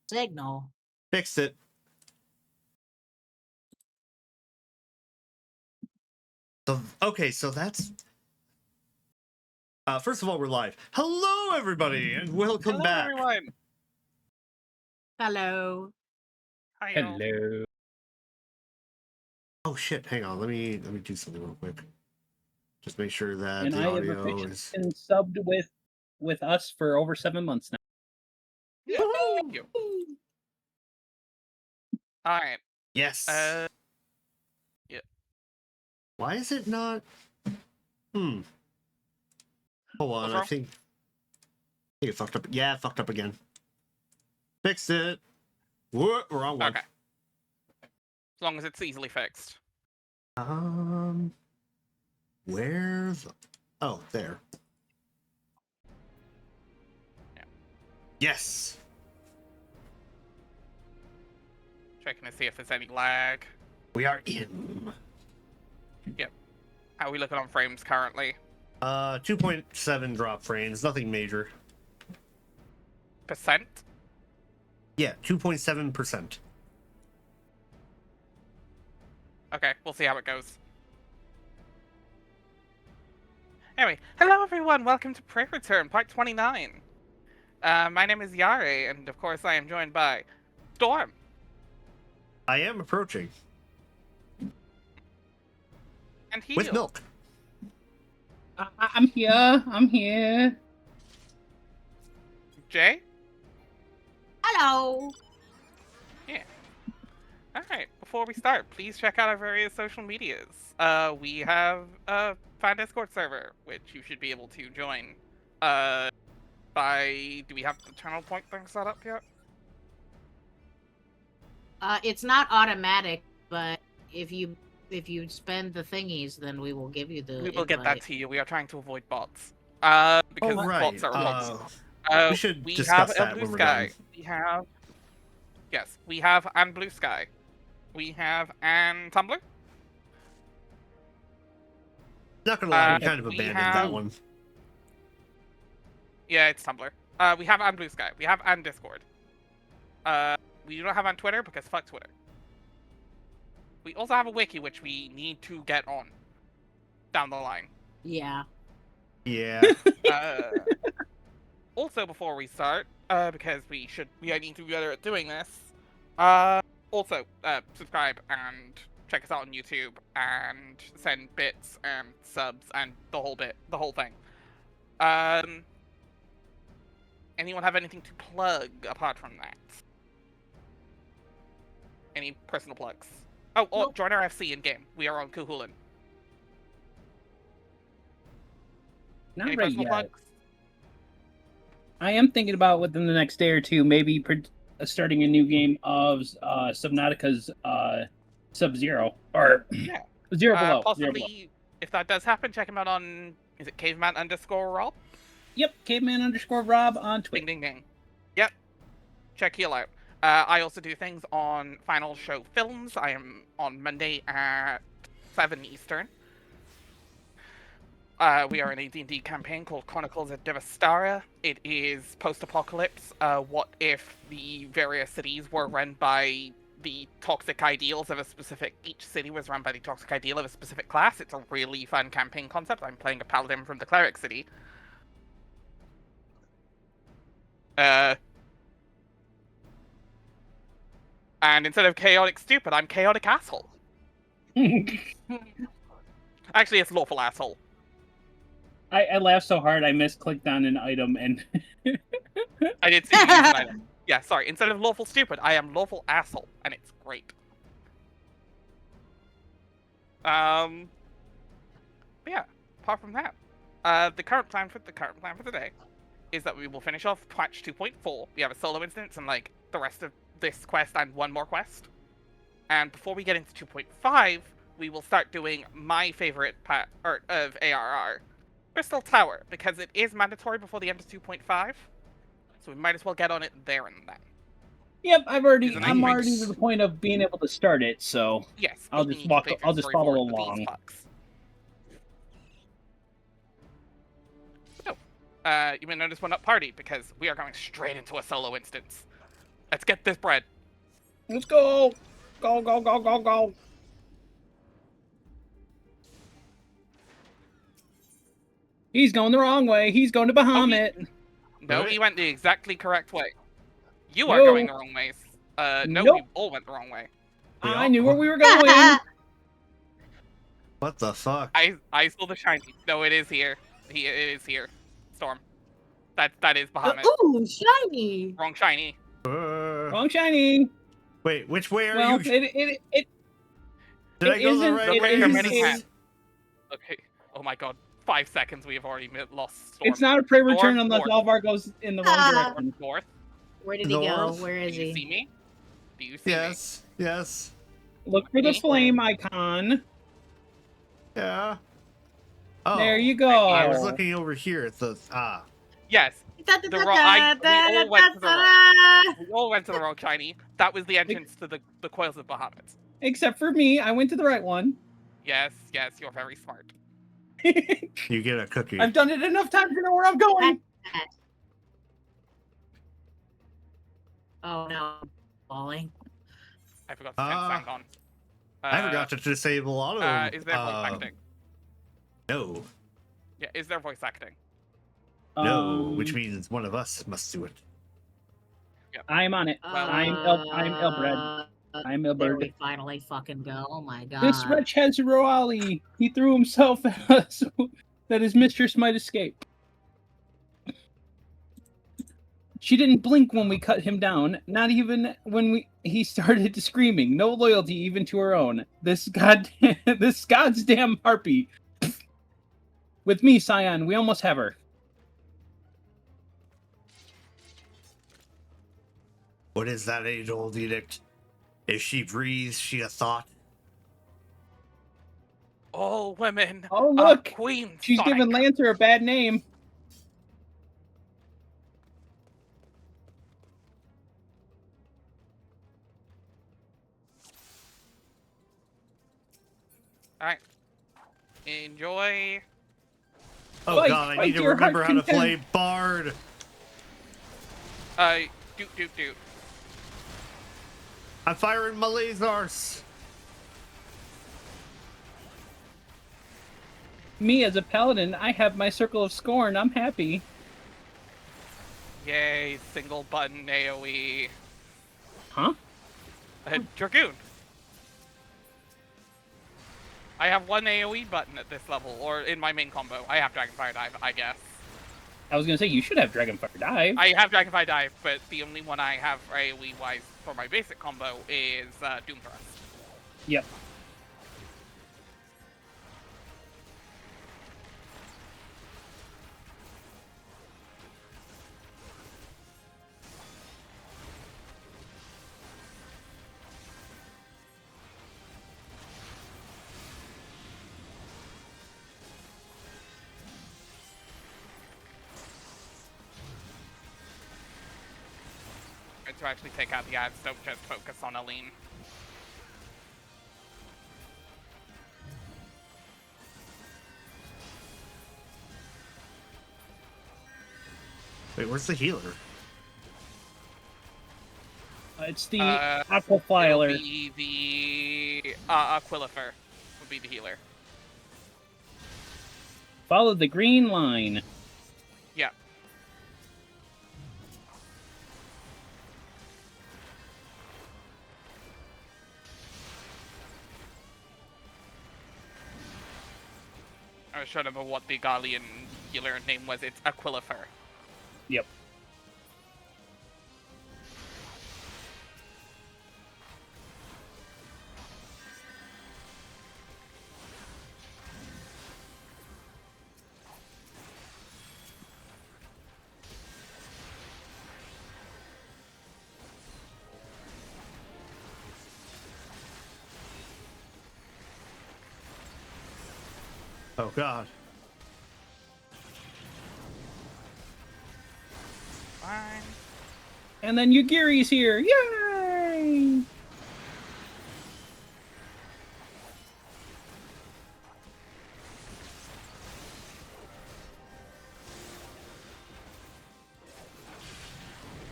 Signal. Fixed it. So, okay, so that's... first of all, we're live. Hello, everybody, and welcome back. Hello, everyone. Hello. Hi, Hello. Oh shit! Hang on. Let me do something real quick. Just make sure that And the I have audio officially is. been subbed with us for over 7 months now. Yeah, thank you. All right. Yes. Yeah. Why is it not? Hold on. I think it fucked up. Yeah, it fucked up again. Fixed it. What? Wrong one. Okay. As long as it's easily fixed. Where's? Oh, there. Yeah. Yes. Checking to see if there's any lag. We are in. Yep. How are we looking on frames currently? 2.7 drop frames. Nothing major. Percent? Yeah, 2.7%. Okay, we'll see how it goes. Anyway, hello everyone, welcome to Pray Return, part 29. My name is Yare, and of course I am joined by Storm. I am approaching. And Heel. With milk. I'm here. I'm here. Jay? Hello. Yeah. Alright, before we start, please check out our various social medias. We have a fan Discord server, which you should be able to join. Do we have the channel point thing set up yet? It's not automatic, but if you spend the thingies, then we will give you the. We will get that invite. to you. We are trying to avoid bots. Because bots are bots. We should we discuss have that Blue when we're Sky. done. We have and Blue Sky. We have and Tumblr. Not gonna lie, we kind of abandoned that one. Yeah, it's Tumblr. We have and Blue Sky. We have and Discord. We do not have on Twitter because fuck Twitter. We also have a wiki which we need to get on down the line. Yeah. Yeah. Also, before we start, because we need to be better at doing this. Also, subscribe and check us out on YouTube and send bits and subs and the whole thing. Anyone have anything to plug apart from that? Any personal plugs? Oh, Nope. Join our FC in game. We are on Kuhulan. Not Any right personal yet. plugs? I am thinking about within the next day or two, maybe starting a new game of Subnautica's Sub-Zero or Yeah. Zero Below. Possibly, Zero Below. if that does happen, check him out on, is it caveman_Rob? Yep, caveman_Rob on Twitter. Ding ding ding. Yep. Check Heel out. I also do things on Final Show Films. I am on Monday at 7 Eastern. We are in a D&D campaign called Chronicles of Devastara. It is post-apocalypse. What if the various cities were run by the toxic ideals of a specific... Each city was run by the toxic ideal of a specific class. It's a really fun campaign concept. I'm playing a paladin from the cleric city. And instead of chaotic stupid, I'm chaotic asshole. Actually, it's lawful asshole. I laughed so hard I misclicked on an item and I did see you use an item. Yeah, sorry. Instead of lawful stupid, I am lawful asshole, and it's great. But yeah, apart from that, the current plan for today is that we will finish off patch 2.4. We have a solo instance and like the rest of this quest and one more quest. And before we get into 2.5, we will start doing my favorite part of ARR, Crystal Tower, because it is mandatory before the end of 2.5. So we might as well get on it there and then. Yep, I'm already Isn't to the point of being able to start it, so Yes, I'll we just need to play I'll through just story follow for these along. fucks. So, you may notice we're not partied because we are going straight into a solo instance. Let's get this bread. Let's go. Go, go, go, go, go. He's going the wrong way. He's going to Bahamut. No, Right. he went the exactly correct way. You are No. going the wrong ways. No, Nope. we all went the wrong way. I knew where we were going. What the fuck? I saw the shiny. No, it is here. It is here. Storm. That is Bahamut. Ooh, shiny. Wrong shiny. Wrong shiny. Wait, which way are Well, you? it Did I go the isn't- right Look it way? at your is- mini it's- hat. Okay. Oh my god. 5 seconds. We have already lost Storm. it's not a pray return North, unless north. Alvar goes in the wrong direction. North. Where did he go? North? Where Do is you he? see me? Do you see me? Yes. Yes. Look for the flame icon. Yeah. Oh. There you go. I was looking over here at the Yes. The wrong. We all went to the wrong. We all went to the wrong shiny. That was the entrance to the coils of Bahamut. Except for me, I went to the right one. Yes. Yes. You're very smart. You get a cookie. I've done it enough times to know where I'm going. Oh no, falling. I forgot to turn sound on. I forgot to disable auto. Is there voice acting? No. Yeah. Is there voice acting? No, which means one of us must do it. I'm on it. Well, I'm Elbred. I'm There Elbred. we finally fucking go. Oh my god. This wretch has Roali. He threw himself at us so that his mistress might escape. She didn't blink when we cut him down, not even when he started screaming. No loyalty even to her own. This god's damn harpy. With me, Scion, we almost have her. What is that age-old edict? If she breathes, she a thought. All women Oh, are look! queens. She's Sonic. giving Lancer a bad name. All right. Enjoy. Oh Fight, god, I fight need to your remember how heart's to play Bard. Doot. I'm firing my lasers. Me as a paladin, I have my circle of scorn. I'm happy. Yay, single button AoE. Huh? Dragoon. I have one AoE button at this level, or in my main combo. I have Dragonfire Dive, I guess. I was gonna say you should have Dragonfire Dive. I have Dragonfire Dive, but the only one I have AoE-wise for my basic combo is Doom Thrust. Yep. To actually take out the ads, don't just focus on Aline. Wait, where's the healer? It's the It'll Aquafiler. be the Aquilifer would be the healer. Follow the green line. Yeah. I was trying to remember what the Garlean healer name was. It's Aquilifer. Yep. Oh god. Fine. And then Yugiri's here. Yay!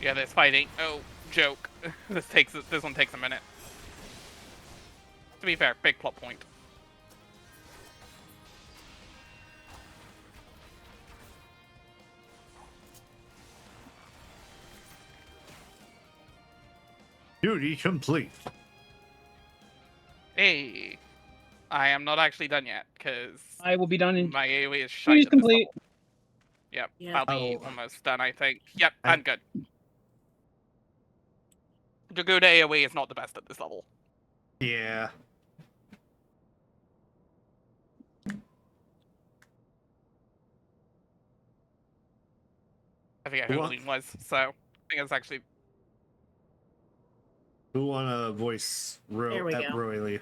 Yeah, there's fighting. Oh, joke. This one takes a minute. To be fair, big plot point. Duty complete. Hey, I am not actually done yet because I will be done in my AoE is Duty's shite at this complete. level. Yep, Yeah. I'll be Oh. almost done, I think. Yep, I- I'm good. The good AoE is not the best at this level. Yeah. I forget who What? Aline was, so I think it's actually... Who wanna voice There we go. Royally?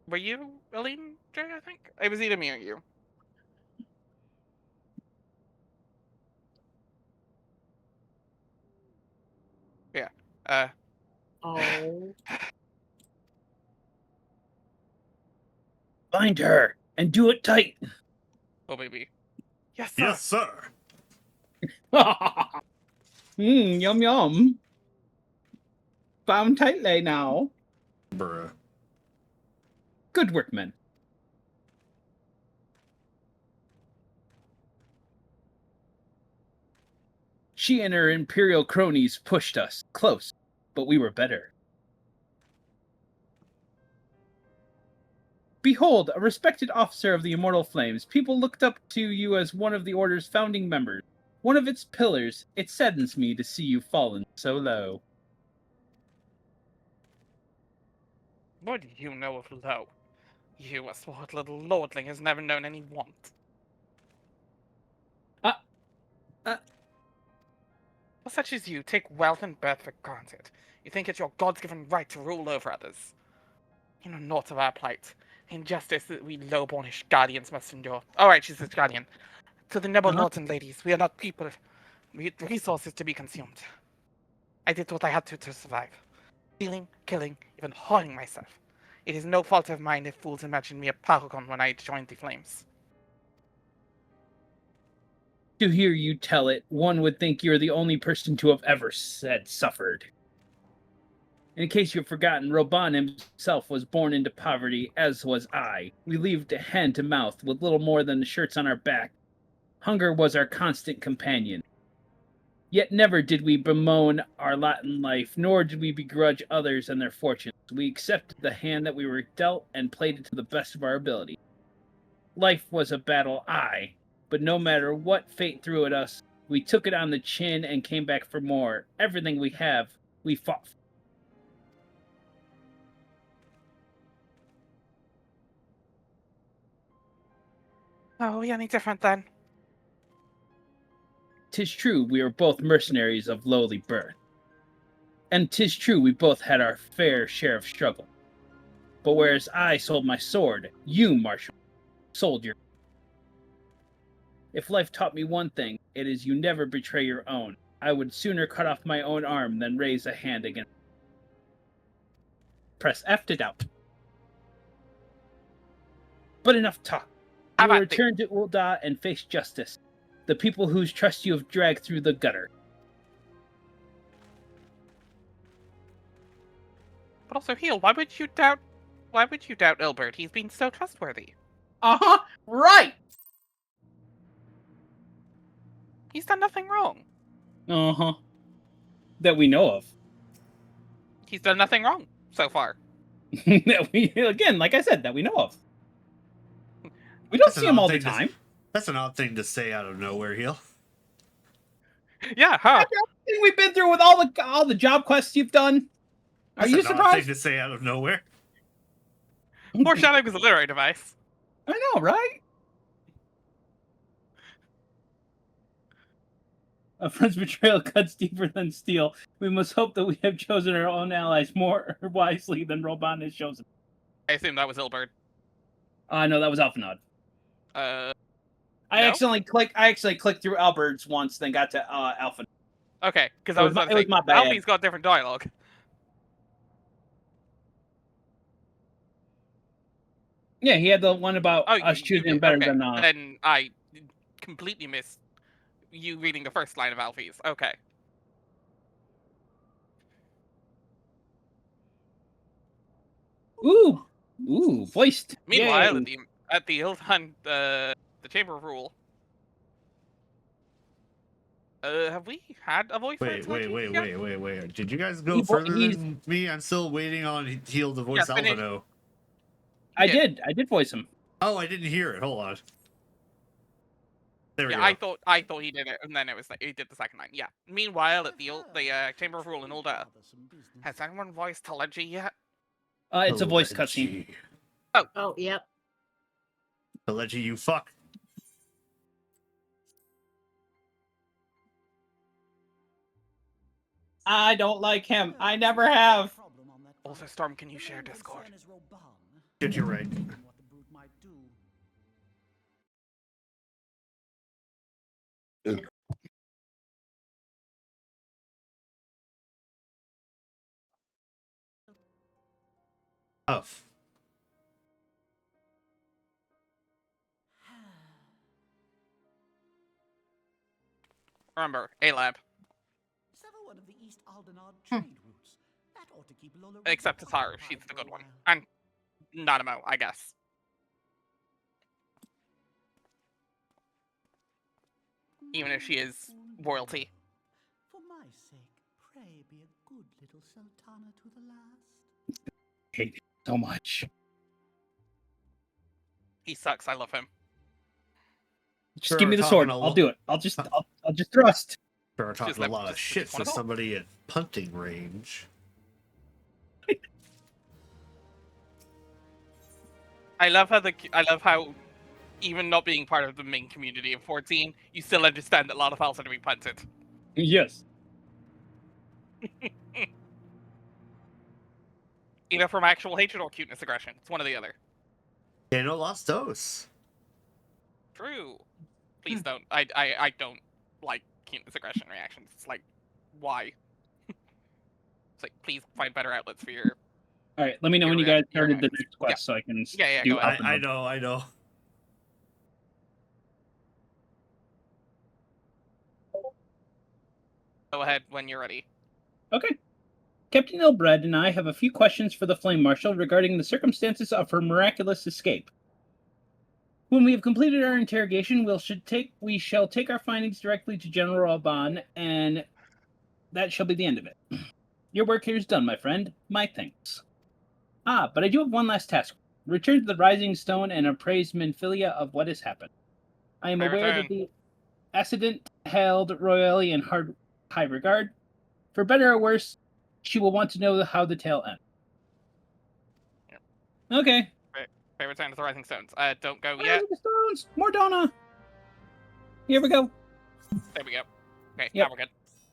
Were you Aline, Jay, I think? It was either me or you. Yeah. Oh. Find her and do it tight. Oh, baby. Yes, sir. Yes, sir. Yum yum. Bound tightly now. Bruh. Good work, men. She and her imperial cronies pushed us close, but we were better. Behold, a respected officer of the Immortal Flames. People looked up to you as one of the Order's founding members, one of its pillars. It saddens me to see you fallen so low. What do you know of low? You, a swart little lordling, has never known any want. For such as you, take wealth and birth for granted. You think it's your God's-given right to rule over others. You know naught of our plight. The injustice that we low-bornish guardians must endure. Alright, she's this guardian. To the noble lords and ladies, we are not people. We have resources to be consumed. I did what I had to survive. Stealing, killing, even harming myself. It is no fault of mine if fools imagine me a paragon when I joined the flames. To hear you tell it, one would think you're the only person to have ever said suffered. In case you've forgotten, Roban himself was born into poverty, as was I. We lived hand to mouth with little more than the shirts on our back. Hunger was our constant companion. Yet never did we bemoan our lot in life, nor did we begrudge others and their fortunes. We accepted the hand that we were dealt and played it to the best of our ability. Life was a battle, aye, but no matter what fate threw at us, we took it on the chin and came back for more. Everything we have, we fought for. Are we any different then? 'Tis true we were both mercenaries of lowly birth. And 'tis true we both had our fair share of struggle. But whereas I sold my sword, you, Marshal, sold your... If life taught me one thing, it is you never betray your own. I would sooner cut off my own arm than raise a hand against... Press F to doubt. But enough talk. How You will about the- return to Ul'dah and face justice. The people whose trust you have dragged through the gutter. But also, Heel, why would you doubt Ilbert? He's been so trustworthy. Uh-huh. Right. He's done nothing wrong. Uh-huh. That we know of. He's done nothing wrong so far. That we, again, like I said, that we know of. We don't That's see an him odd all the thing to- time. That's an odd thing to say out of nowhere, Heel. Yeah, huh? Everything we've been through with all the job quests you've done. Are That's you an odd thing surprised? to say out of nowhere. Foreshadowing is a literary device. I know, right? A friend's betrayal cuts deeper than steel. We must hope that we have chosen our own allies more wisely than Roban has chosen. I assume that was Ilbert. No, that was Alphanod. No? I accidentally clicked through Albert's once, then got to Alpha. Okay, because It I was was my- about it to was say, my bad. Alfie's got different dialogue. Yeah, he had the one about Oh, us choosing him better okay. than. Then I completely missed you reading the first line of Alfie's. Okay. Ooh, voiced. Meanwhile, Yay. at the Ilthan, the Chamber of Rule. Have we had a voice? Wait. Did you guys go He vo- further he's- than me? I'm still waiting on Heal to voice finish. Alvino. I Yeah. did voice him. Oh, I didn't hear it. Hold on. There we Yeah, go. I thought he did it, and then it was like he did the second line. Yeah. Meanwhile, at the Chamber of Rule in Ulda, has anyone voiced Telegy yet? It's a voice cutscene. Oh, yep. Telegy, you fuck. I don't like him. I never have. Also, Storm, can you share Discord? Get you right. Tough. Remember, A-Lab. Except Tasaru, she's the good one. And Nanamo, I guess. Even if she is royalty. For my sake, pray be a good little sultana to the last. Hate him so much. He sucks, I love him. Just Sure, give me the talking sword. a I'll lot. do it. I'll just thrust. We're talking a let- lot of just shit for wanna go. somebody at punting range. I love how even not being part of the main community of 14, you still understand that a lot of files are to be punted. Yes. Either from actual hatred or cuteness aggression. It's one or the other. Yeah, no lost dose. True. Please don't. I don't like cuteness aggression reactions. It's like, why? It's like, please find better outlets for your... All right. Let me know when you Your guys started the reactions. next quest so I can Yeah, do go ahead. up and I up. know. Go ahead when you're ready. Okay. Captain Ilbred and I have a few questions for the Flame Marshal regarding the circumstances of her miraculous escape. When we have completed our interrogation, we shall take our findings directly to General Alban, and that shall be the end of it. Your work here is done, my friend. My thanks. Ah, but I do have one last task. Return to the Rising Stone and appraise Menphilia of what has happened. I am Pray aware return. that the accident held royally in high regard. For better or worse, she will want to know how the tale ends. Yep. Okay. Pray return to the Rising Stones. Don't go Rising yet. Stones! More Donna! Here we go. There we go. Okay, Yep. now we're good.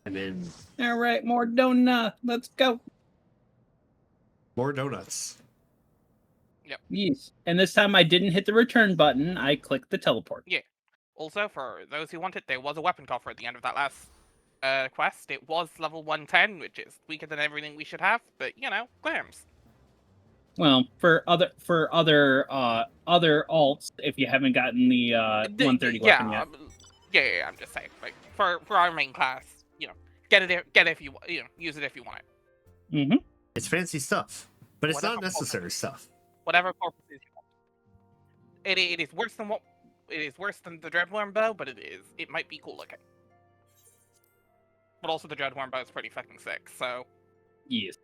I'm in. All right, more Donna. Let's go. More donuts. Yes. And this time I didn't hit the return button. I clicked the teleport. Also, for those who want it, there was a weapon coffer at the end of that last quest. It was level 110, which is weaker than everything we should have, but, you know, glams. Well, for other alts, if you haven't gotten the 130 weapon yet. Yeah, I'm just saying. Like, for our main class, you know, get it if you use it if you want it. Mm-hmm. It's fancy stuff, but it's Whatever not necessary stuff. Whatever purposes you want. It is worse than the Dreadworm bow, but it might be cool looking. But also the Dreadworm bow is pretty fucking sick, so... Yes.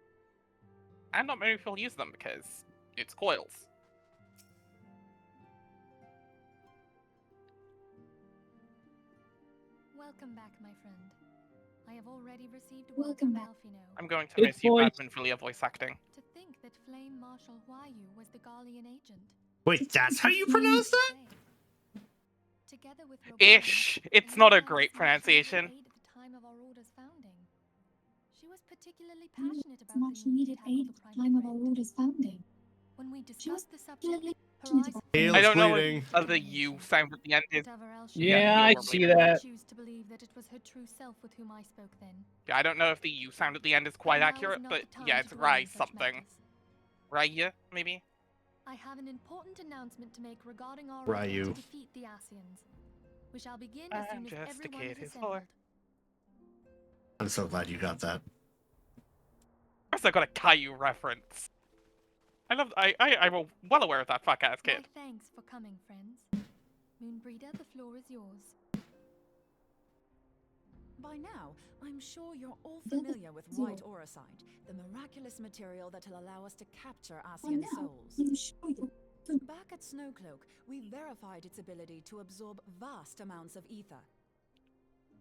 And not many people use them because it's coils. Welcome back, my friend. I have already received Welcome welcome back. Alfino. I'm going to It's miss you, voice. Badman Filia voice acting. To think that Flame Marshal Huayu was the Gallian agent. Wait, that's how you pronounce that? Together with Ish. Roberta, It's not a Anna great was pronunciation. aid at the time of our order's founding. She was particularly It's passionate about much the need needed to aid tackle at the the time of our crime order's founding. When we She was discussed the subject, passionate her about Hail I don't know bleeding. if the U sound at the end is... whatever else she Yeah, you I were see bleeding. I that. choose to believe that it was her true self with whom I spoke then. Yeah, I don't know if the U sound at the end is quite Now is accurate, not but the time yeah, to it's dwell on Rai such something. matters. Raya, maybe? I have an important announcement to make regarding our Ryu. effort to defeat the Asians. We shall begin as I'm soon as just a everyone kid is who's assembled. bored. I'm so glad you got that. First I got a Caillou reference. I'm well aware of that fuck ass Why, kid. thanks for coming, friends. Moonbreeder, the floor is yours. By now, I'm sure you're all familiar with white aurosite, the miraculous material that'll allow us to capture Asian souls. Back at Snowcloak, we verified its ability to absorb vast amounts of ether.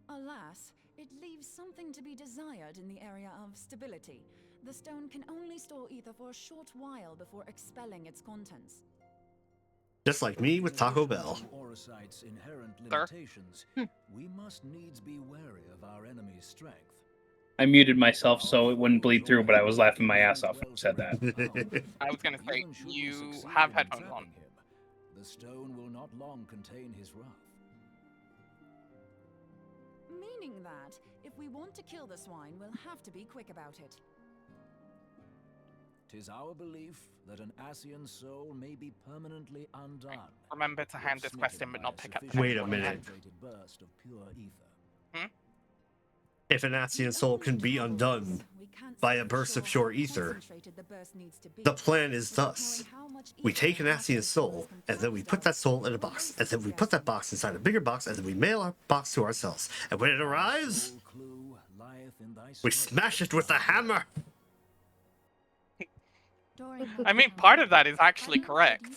Alas, it leaves something to be desired in the area of stability. The stone can only store ether for a short while before expelling its contents. Just like me with Taco Bell. Aurosite's inherent Sir? limitations, we must needs be wary of our enemy's strength. I muted myself so it wouldn't bleed through, but I was laughing my ass off when you said that. I was gonna say, Even should we you succeed have in headphones on. entrapping him, the stone will not long contain his wrath. Meaning that, if we want to kill the swine, we'll have to be quick about it. 'Tis our belief that an Asian soul may be permanently undone. Remember to hand this if quest in, smitten but by not pick up. sufficient Wait a minute. concentrated burst of pure ether. If an Asian soul can be undone by a burst of pure ether, the plan is thus. We take an Asian soul, and then we put that soul in a box, and then we put that box inside a bigger box, and then we mail our box to ourselves. And when it arrives, Sole clue lieth in thy we strength. smash it with a hammer. During I mean, part of that is actually correct.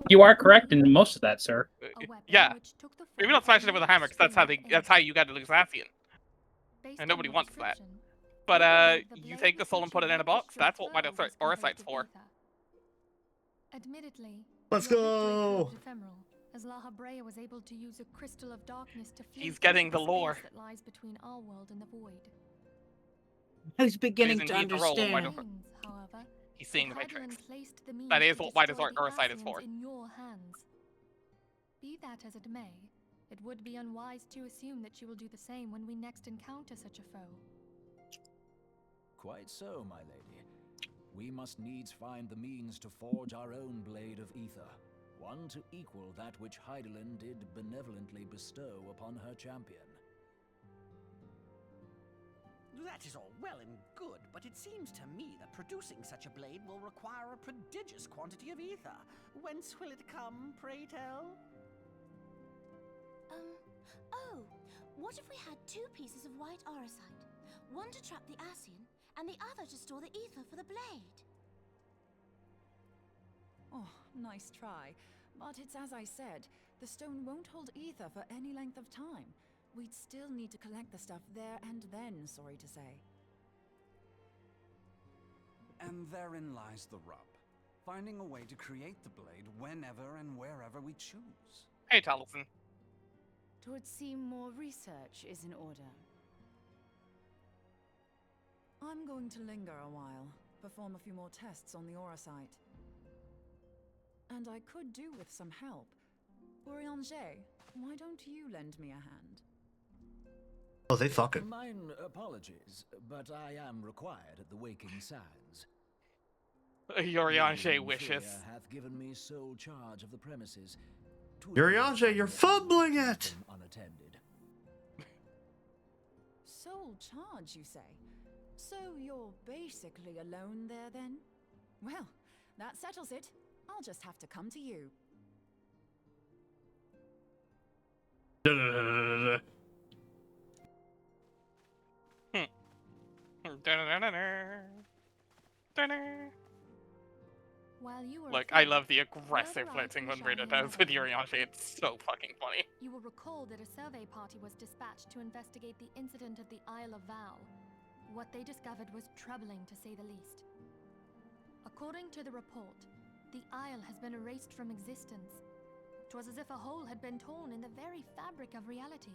You are correct in most of that, sir. Yeah. Maybe not smashing it with a hammer, because that's how you got to lose Asian. And nobody wants that. But you take the soul and put it in a box. That's what white aurosite's for. Admittedly, Let's your victory go. proved ephemeral, as La Habrea was able to use a crystal of darkness to flee He's getting into the lore. space that lies between our world and the void. I was beginning It is to indeed the role of white understand. aurosite. However, He's seeing the if Hydaelyn Matrix. placed the means That is to what white destroy the aurosite is Asians for. in your hands. Be that as it may, it would be unwise to assume that you will do the same when we next encounter such a foe. Quite so, my lady. We must needs find the means to forge our own blade of ether, one to equal that which Hydaelyn did benevolently bestow upon her champion. That is all well and good, but it seems to me that producing such a blade will require a prodigious quantity of ether. Whence will it come, pray tell? Oh, what if we had two pieces of white aurosite? One to trap the Asian, and the other to store the ether for the blade. Oh, nice try. But it's as I said, the stone won't hold ether for any length of time. We'd still need to collect the stuff there and then, sorry to say. And therein lies the rub. Finding a way to create the blade whenever and wherever we choose. Hey, Taliesin. Twould seem more research is in order. I'm going to linger a while, perform a few more tests on the aurosite. And I could do with some help. Urianger, why don't you lend me a hand? Oh, they fucking. Mine apologies, but I am required at the Waking Sands. Urianger Lady wishes. Freya hath given me sole charge of the premises. Urianger, you're fumbling it! Unattended. Sole charge, you say? So you're basically alone there, then? Well, that settles it. I'll just have to come to you. While you were Look, afraid, I love the aggressive wherever flirting I Moonbreeder shall does with hear Urianger. It's so fucking funny. You will recall that a survey party was dispatched to investigate the incident at the Isle of Vow. What they discovered was troubling, to say the least. According to the report, the Isle has been erased from existence. 'Twas as if a hole had been torn in the very fabric of reality.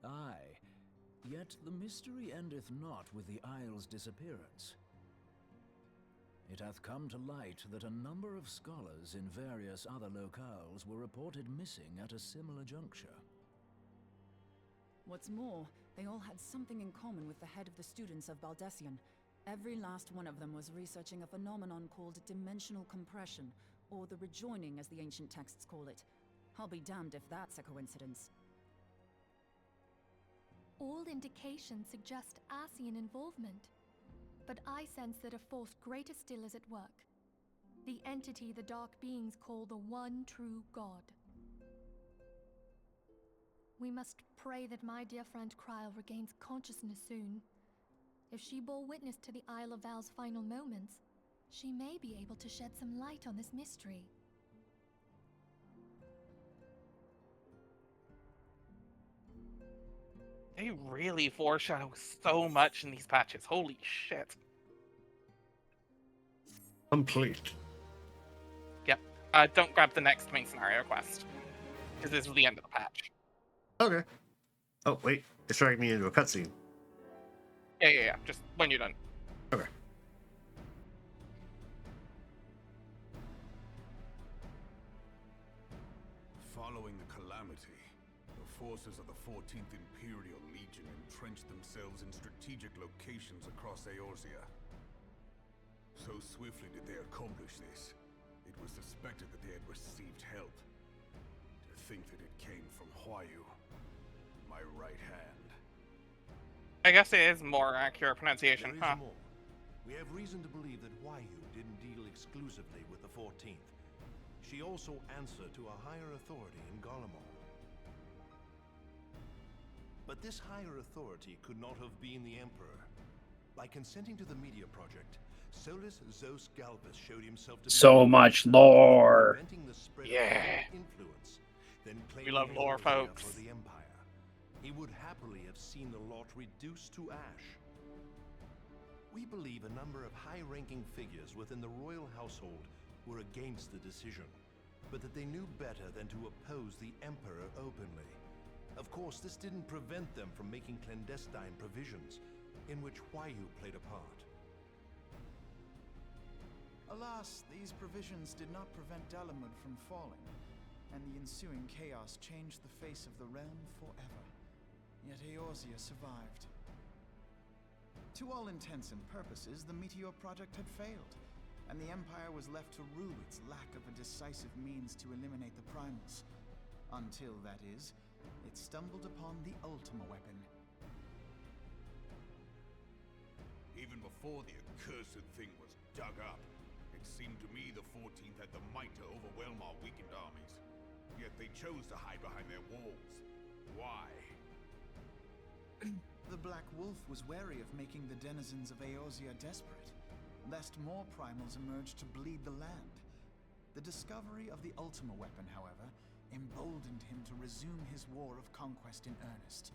Aye, yet the mystery endeth not with the Isle's disappearance. It hath come to light that a number of scholars in various other locales were reported missing at a similar juncture. What's more, they all had something in common with the head of the students of Baldessian. Every last one of them was researching a phenomenon called dimensional compression, or the rejoining as the ancient texts call it. I'll be damned if that's a coincidence. All indications suggest Asian involvement. but I sense that a force greater still is at work. The entity the dark beings call the one true God. We must pray that my dear friend Kryl regains consciousness soon. If she bore witness to the Isle of Val's final moments, she may be able to shed some light on this mystery. They really foreshadow so much in these patches. Holy shit. Complete. Yep. Don't grab the next main scenario quest, because this is the end of the patch. Okay. Oh, wait. It's dragging me into a cutscene. Yeah. Just when you're done. Okay. Following the calamity, the forces of the 14th Imperial Legion entrenched themselves in strategic locations across Eorzea. So swiftly did they accomplish this, it was suspected that they had received help. To think that it came from Huayu, my right hand. I guess it is more accurate pronunciation, There is huh? more. We have reason to believe that Huayu didn't deal exclusively with the 14th. She also answered to a higher authority in Garlemald. But this higher authority could not have been the Emperor. By consenting to the media project, Solus Zos Galvus showed himself to be So much lore. preventing the spread Yeah. of foreign influence, then We claiming love lore, Eorzea folks. for the Empire. He would happily have seen the lot reduced to ash. We believe a number of high-ranking figures within the royal household were against the decision, but that they knew better than to oppose the Emperor openly. Of course, this didn't prevent them from making clandestine provisions, in which Huayu played a part. Alas, these provisions did not prevent Dalamud from falling, and the ensuing chaos changed the face of the realm forever. Yet Eorzea survived. To all intents and purposes, the Meteor Project had failed, and the Empire was left to rue its lack of a decisive means to eliminate the Primals. Until, that is, it stumbled upon the Ultima weapon. Even before the accursed thing was dug up, it seemed to me the 14th had the might to overwhelm our weakened armies. Yet they chose to hide behind their walls. Why? The Black Wolf was wary of making the denizens of Eorzea desperate, lest more primals emerged to bleed the land. The discovery of the Ultima weapon, however, emboldened him to resume his war of conquest in earnest.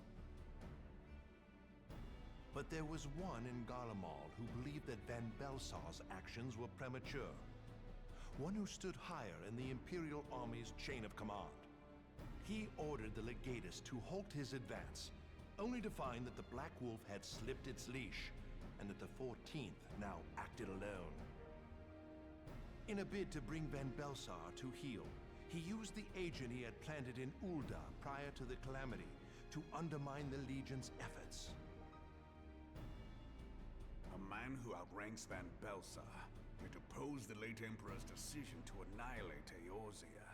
But there was one in Garlemald who believed that Van Belsar's actions were premature. One who stood higher in the Imperial Army's chain of command. He ordered the Legatus to halt his advance, only to find that the Black Wolf had slipped its leash, and that the 14th now acted alone. In a bid to bring Van Belsar to heel, he used the agent he had planted in Ul'dah prior to the calamity to undermine the Legion's efforts. A man who outranks Van Belsar, yet opposed the late Emperor's decision to annihilate Eorzea.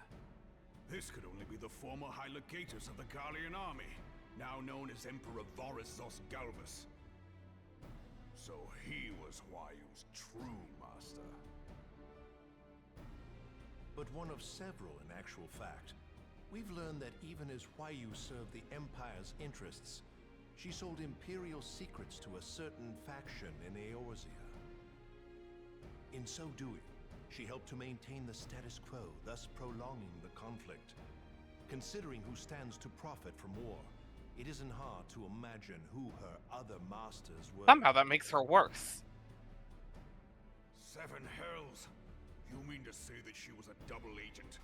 This could only be the former High Legatus of the Garlean army, now known as Emperor Varus Zos Galvus. So he was Huayu's true master. But one of several in actual fact. We've learned that even as Huayu served the Empire's interests, she sold Imperial secrets to a certain faction in Eorzea. In so doing, she helped to maintain the status quo, thus prolonging the conflict. Considering who stands to profit from war, it isn't hard to imagine who her other masters were. Somehow that makes her worse. Seven hells! You mean to say that she was a double agent?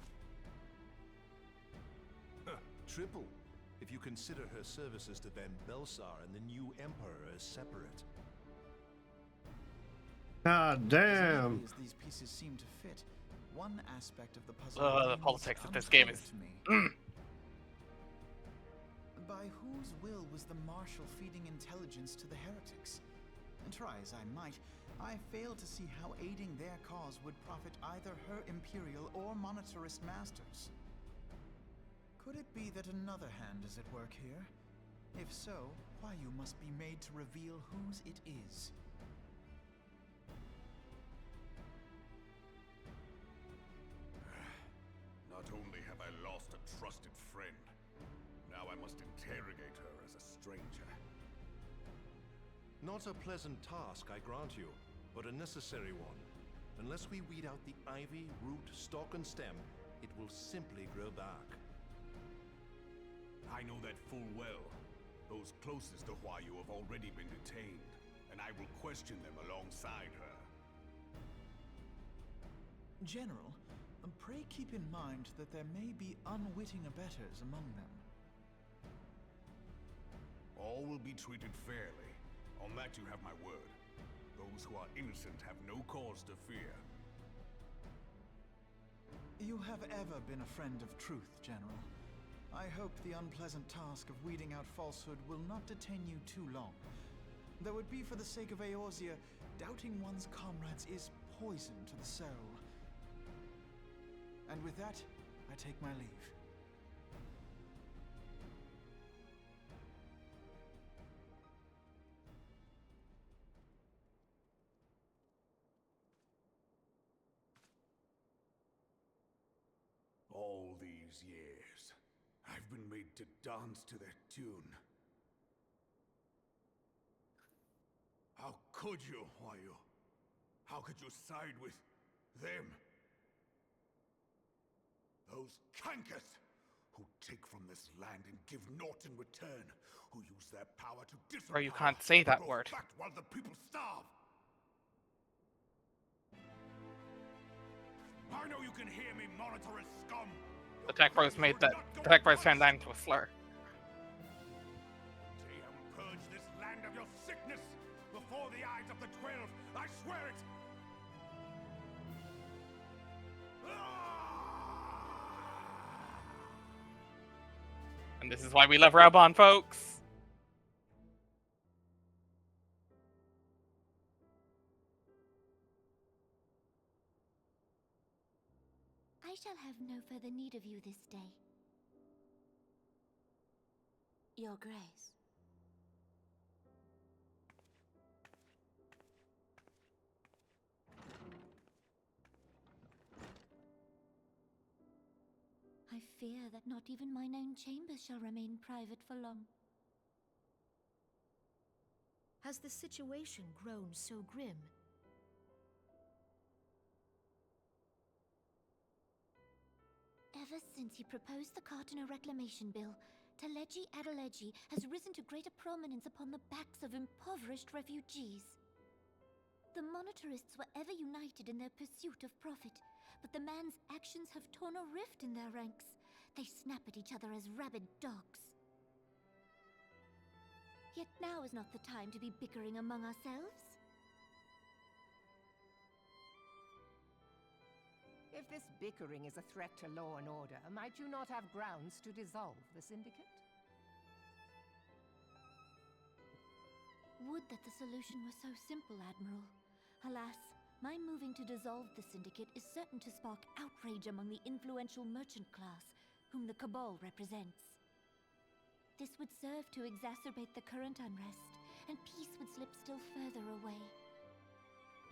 Triple, if you consider her services to Van Belsar and the new Emperor as separate. God damn. As these pieces seem to fit, one aspect of the puzzle The remains politics of this game is... unclear to me. By whose will was the Marshal feeding intelligence to the heretics? And try as I might, I fail to see how aiding their cause would profit either her Imperial or monetarist masters. Could it be that another hand is at work here? If so, Huayu must be made to reveal whose it is. trusted friend. Now I must interrogate her as a stranger. Not a pleasant task, I grant you, but a necessary one. Unless we weed out the ivy, root, stalk, and stem, it will simply grow back. I know that full well. Those closest to Huayu have already been detained, and I will question them alongside her. General, pray keep in mind that there may be unwitting abettors among them. All will be treated fairly. On that you have my word. Those who are innocent have no cause to fear. You have ever been a friend of truth, General. I hope the unpleasant task of weeding out falsehood will not detain you too long. Though it be for the sake of Eorzea, doubting one's comrades is poison to the soul. And with that, I take my leave. All these years, I've been made to dance to their tune. How could you, Huayu? How could you side with them? Those cankers who take from this land and give naught in return, who use their power to disempower. Or you can't say that word. While the people starve. I know you can hear me, monitorous scum. The Tech Bros made that. The Tech Bros turned that into a slur. Purge this land of your sickness before the eyes of the 12. I swear it. And this is why we love Raubon, folks. I shall have no further need of you this day. Your Grace. I fear that not even mine own chambers shall remain private for long. Has the situation grown so grim? Ever since he proposed the Cartiner Reclamation Bill, Teleji Adeleji has risen to greater prominence upon the backs of impoverished refugees. The monetarists were ever united in their pursuit of profit, but the man's actions have torn a rift in their ranks. They snap at each other as rabid dogs. Yet now is not the time to be bickering among ourselves. If this bickering is a threat to law and order, might you not have grounds to dissolve the Syndicate? Would that the solution were so simple, Admiral. Alas, my moving to dissolve the Syndicate is certain to spark outrage among the influential merchant class, whom the Cabal represents. This would serve to exacerbate the current unrest, and peace would slip still further away.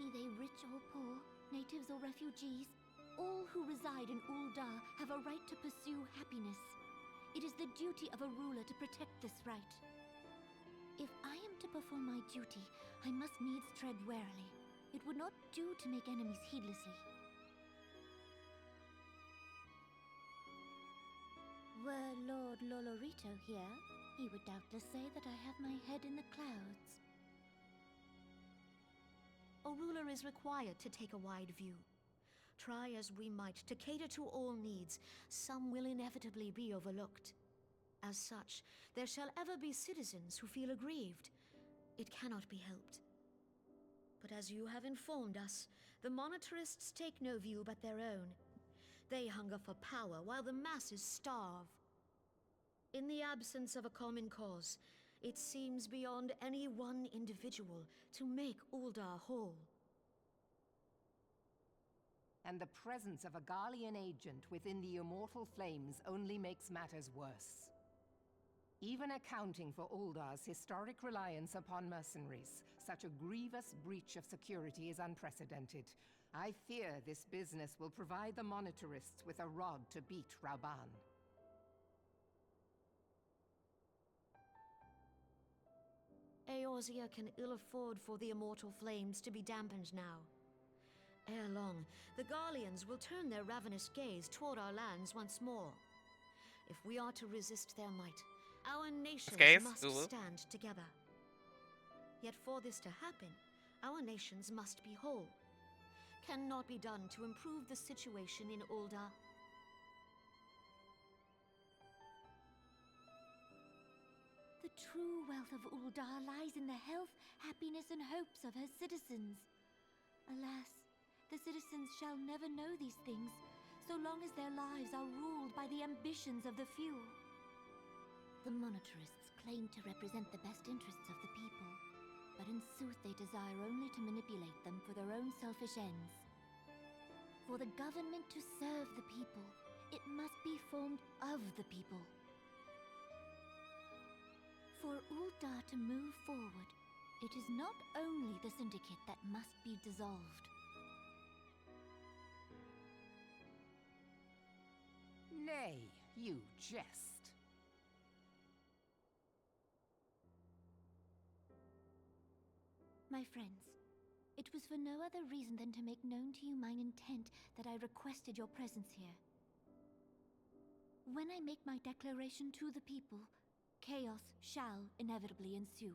Be they rich or poor, natives or refugees, all who reside in Ul'dah have a right to pursue happiness. It is the duty of a ruler to protect this right. If I am to perform my duty, I must needs tread warily. It would not do to make enemies heedlessly. Were Lord Lolorito here, he would doubtless say that I have my head in the clouds. A ruler is required to take a wide view. Try as we might to cater to all needs, some will inevitably be overlooked. As such, there shall ever be citizens who feel aggrieved. It cannot be helped. But as you have informed us, the monetarists take no view but their own. They hunger for power while the masses starve. In the absence of a common cause, it seems beyond any one individual to make Ul'dah whole. And the presence of a Garlean agent within the Immortal Flames only makes matters worse. Even accounting for Ul'dah's historic reliance upon mercenaries, such a grievous breach of security is unprecedented. I fear this business will provide the monetarists with a rod to beat Raubon. Eorzea can ill afford for the immortal flames to be dampened now. Ere long, the Garleans will turn their ravenous gaze toward our lands once more. If we are to resist their might, our nations must stand together. Yet for this to happen, our nations must be whole. Cannot be done to improve the situation in Ul'dah. The true wealth of Ul'dah lies in the health, happiness, and hopes of her citizens. Alas, the citizens shall never know these things, so long as their lives are ruled by the ambitions of the few. The monetarists claim to represent the best interests of the people, but in sooth they desire only to manipulate them for their own selfish ends. For the government to serve the people, it must be formed of the people. For Ul'dah to move forward, it is not only the Syndicate that must be dissolved. Nay, you jest. My friends, it was for no other reason than to make known to you mine intent that I requested your presence here. When I make my declaration to the people, chaos shall inevitably ensue.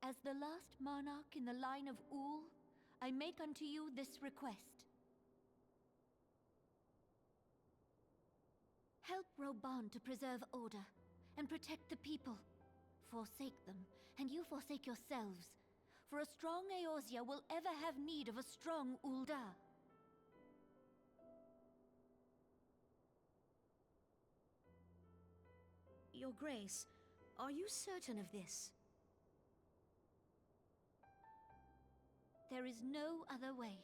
As the last monarch in the line of Ul, I make unto you this request. Help Roban to preserve order and protect the people. Forsake them, and you forsake yourselves. For a strong Eorzea will ever have need of a strong Ul'dah. Your Grace, are you certain of this? There is no other way.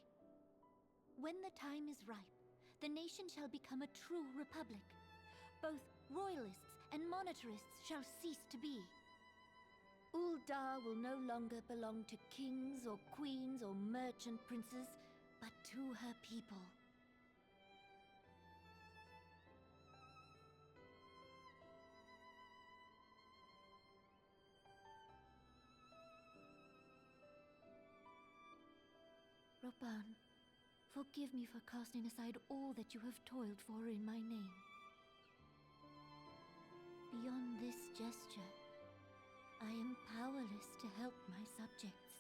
When the time is ripe, the nation shall become a true republic. Both royalists and monetarists shall cease to be. Ul'dah will no longer belong to kings or queens or merchant princes, but to her people. Roban, forgive me for casting aside all that you have toiled for in my name. Beyond this gesture, I am powerless to help my subjects.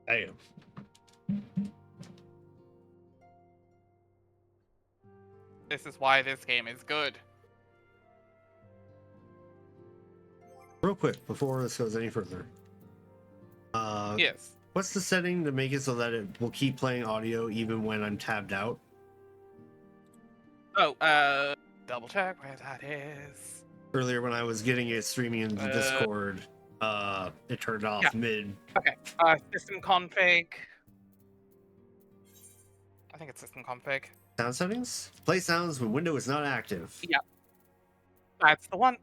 Damn. This is why this game is good. Real quick, before this goes any further. Yes. What's the setting to make it so that it will keep playing audio even when I'm tabbed out? Oh, double check where that is. Earlier when I was getting it streaming in the Discord, it turned off mid. Okay. System config. I think it's system config. Sound settings? Play sounds when window is not active. Yeah. That's the one.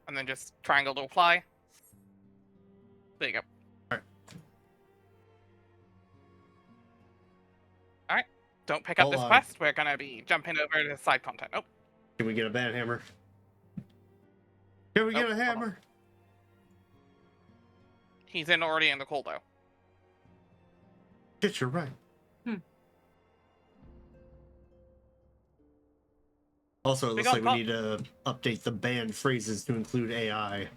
And then just triangle to apply. There you go. Alright. Don't pick up this quest. We're gonna be jumping over to side content. Oh. Can we get a bad hammer? Can we get a hammer? He's already in the call though. Shit, you're right. Also, it looks like we need to update the banned phrases to include AI.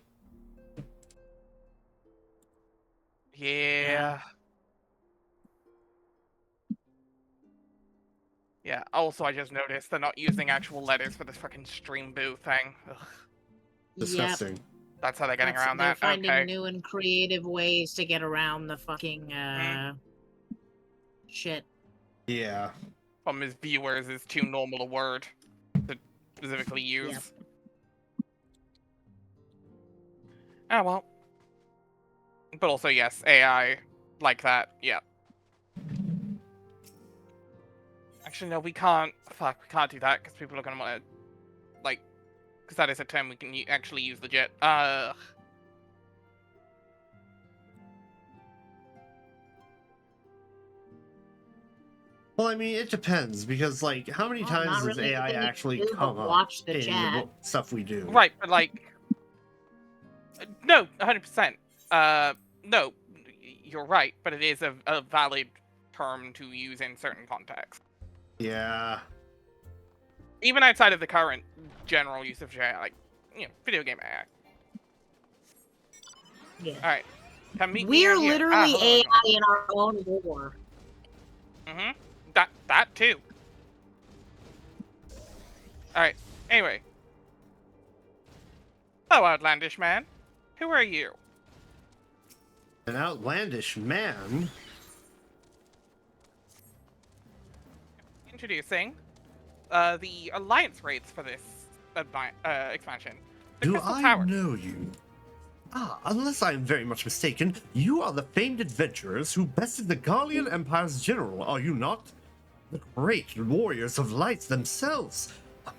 Yeah. Yeah, also I just noticed they're not using actual letters for this fucking stream boo thing. Ugh. Disgusting. Yep. That's how they're getting around they're that. Finding new and creative ways to get around the fucking shit. Yeah. Problem is viewers is too normal a word to specifically use. Yep. Oh well. But also yes, AI like that, yeah. Actually no, we can't do that because people are gonna want to like because that is a term we can actually use legit. Well, I mean, it depends, because, like, how many times not does really AI anything you actually can do come but up watch the in chat. the stuff we do? Right, but like, no, 100%. No, you're right, but it is a valid term to use in certain contexts. Yeah. Even outside of the current general use of AI, like, video game AI. Yeah. All right, come meet me We're out here. literally Hello, AI everyone. in our own war. Mm-hmm. That too. Alright, anyway. Hello, outlandish man. Who are you? An outlandish man? Introducing the alliance rates for this expansion. The Do Crystal I Tower. know you? Ah, unless I am very much mistaken, you are the famed adventurers who bested the Garlean Empire's general, are you not? The great warriors of light themselves.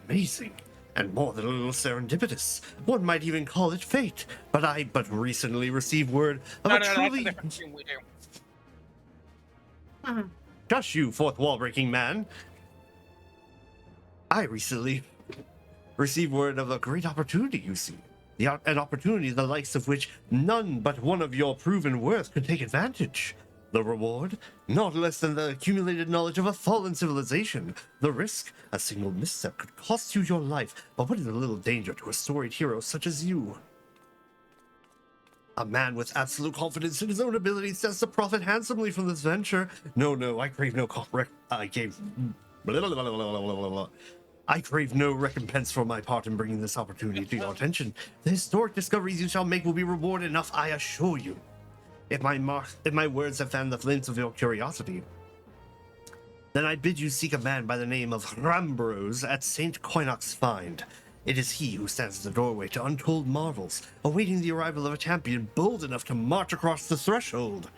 Amazing. And more than a little serendipitous. One might even call it fate. But I but recently received word of No, a that's a truly... different thing we do. Shush, you fourth wall-breaking man. I recently received word of a great opportunity, you see. An opportunity the likes of which none but one of your proven worth could take advantage. The reward? Not less than the accumulated knowledge of a fallen civilization. The risk? A single misstep could cost you your life, but what is a little danger to a storied hero such as you? A man with absolute confidence in his own abilities stands to profit handsomely from this venture. No, I crave no I crave no recompense for my part in bringing this opportunity to your attention. The historic discoveries you shall make will be reward enough, I assure you. If my words have fanned the flames of your curiosity, then I bid you seek a man by the name of Rambros at St. Coinox Find. It is he who stands at the doorway to untold marvels, awaiting the arrival of a champion bold enough to march across the threshold.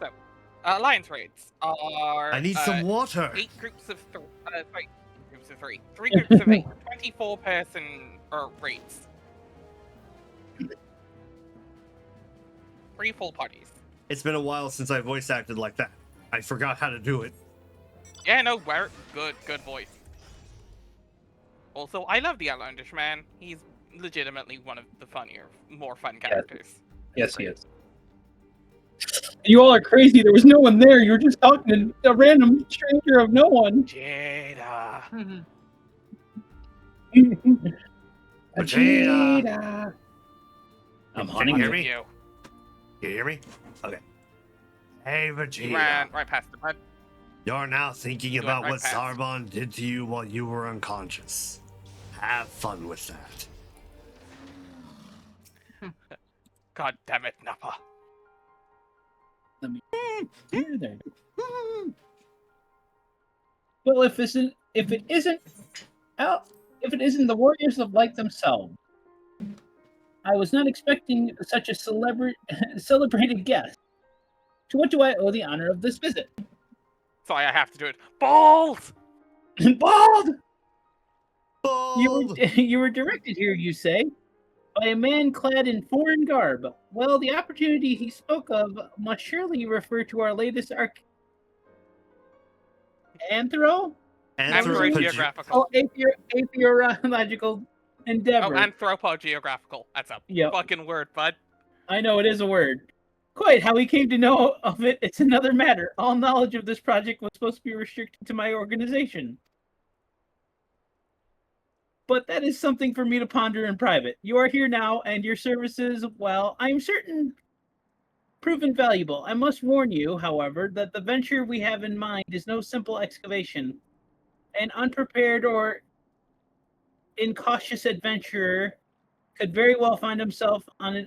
So, alliance raids are... I need some water! 8 groups of 3. Sorry, groups of 3. 3 groups of 8. 24-person raids. 3 full parties. It's been a while since I voice acted like that. I forgot how to do it. Yeah, no, good voice. Also, I love the outlandish man. He's legitimately one of the more fun characters. Yes, he is. You all are crazy. There was no one there. You were just talking to a random stranger of no one. Jada. Jada. I'm Can you hear me? You. Can you hear me? Okay. Hey, Vegeta. You ran right past the bud. You're now thinking You about went what right past. Zarbon did to you while you were unconscious. Have fun with that. God damn it, Nappa. Let me. There. Well, if it isn't the warriors of light themselves, I was not expecting such a celebrated guest. To what do I owe the honor of this visit? Sorry, I have to do it. Bald! Bald! Bald! You were directed here, you say, by a man clad in foreign garb. Well, the opportunity he spoke of must surely refer to our latest Anthrogeographical. Apiological endeavor. Oh, anthropogeographical. That's a fucking word, bud. I know, it is a word. Quite how he came to know of it, it's another matter. All knowledge of this project was supposed to be restricted to my organization. But that is something for me to ponder in private. You are here now, and your services, well, I am certain, proven valuable. I must warn you, however, that the venture we have in mind is no simple excavation. An unprepared or incautious adventurer could very well find himself on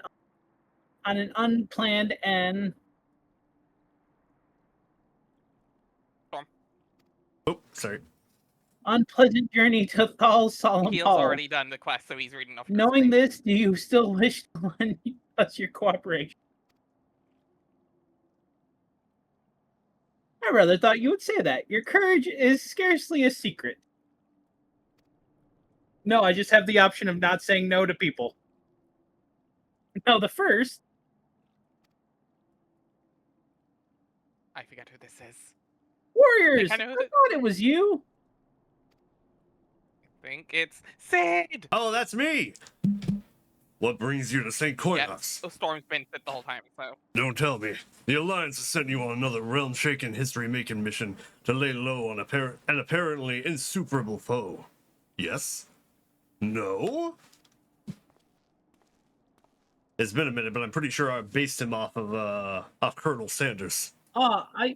an unplanned and unpleasant journey to Thal Solemn He's Hall. already done the quest, so he's reading off. Knowing this, do you still wish to lend us your cooperation? I rather thought you would say that. Your courage is scarcely a secret. No, I just have the option of not saying no to people. No, the first. I forget who this is. Warriors! I I know who thought it was you. I think it's Sid! Oh, that's me! What brings you to St. Koinos? The storm's been Sid the whole time, so. Don't tell me. The Alliance has sent you on another realm-shaking, history-making mission to lay low on an apparently insuperable foe. Yes? No? It's been a minute, but I'm pretty sure I based him off of Colonel Sanders. I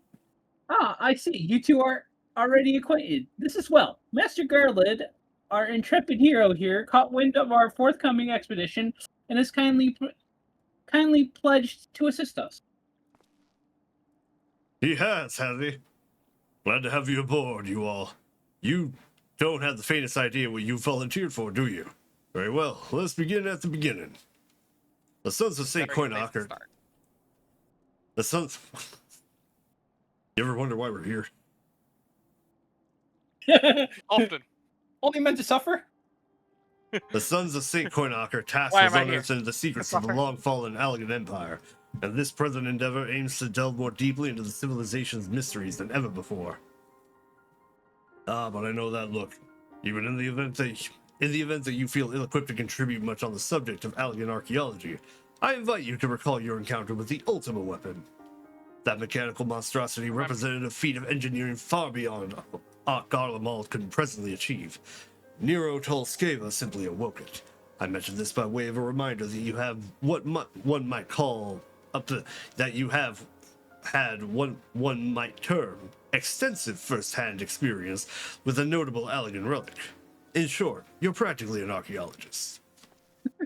see. You two are already acquainted. This is well. Master Garlid, our intrepid hero here, caught wind of our forthcoming expedition and has kindly pledged to assist us. He has he? Glad to have you aboard, you all. You don't have the faintest idea what you volunteered for, do you? Very well, let's begin at the beginning. The Sons of St. Koinos are... The Sons... You ever wonder why we're here? Often. Only meant to suffer? The Sons of St. Koinos are tasked Why with am I here? unearthing the secrets of the long-fallen Allegan Empire, and this present endeavor aims to delve more deeply into the civilization's mysteries than ever before. Ah, but I know that look. Even in the event that you feel ill-equipped to contribute much on the subject of Allegan archaeology, I invite you to recall your encounter with the ultimate weapon. That mechanical monstrosity represented a feat of engineering far beyond what Garlemald could presently achieve. Nero Tolskeva simply awoke it. I mention this by way of a reminder that you have what one might call that you have had what one might term extensive first-hand experience with a notable Allegan relic. In short, you're practically an archaeologist.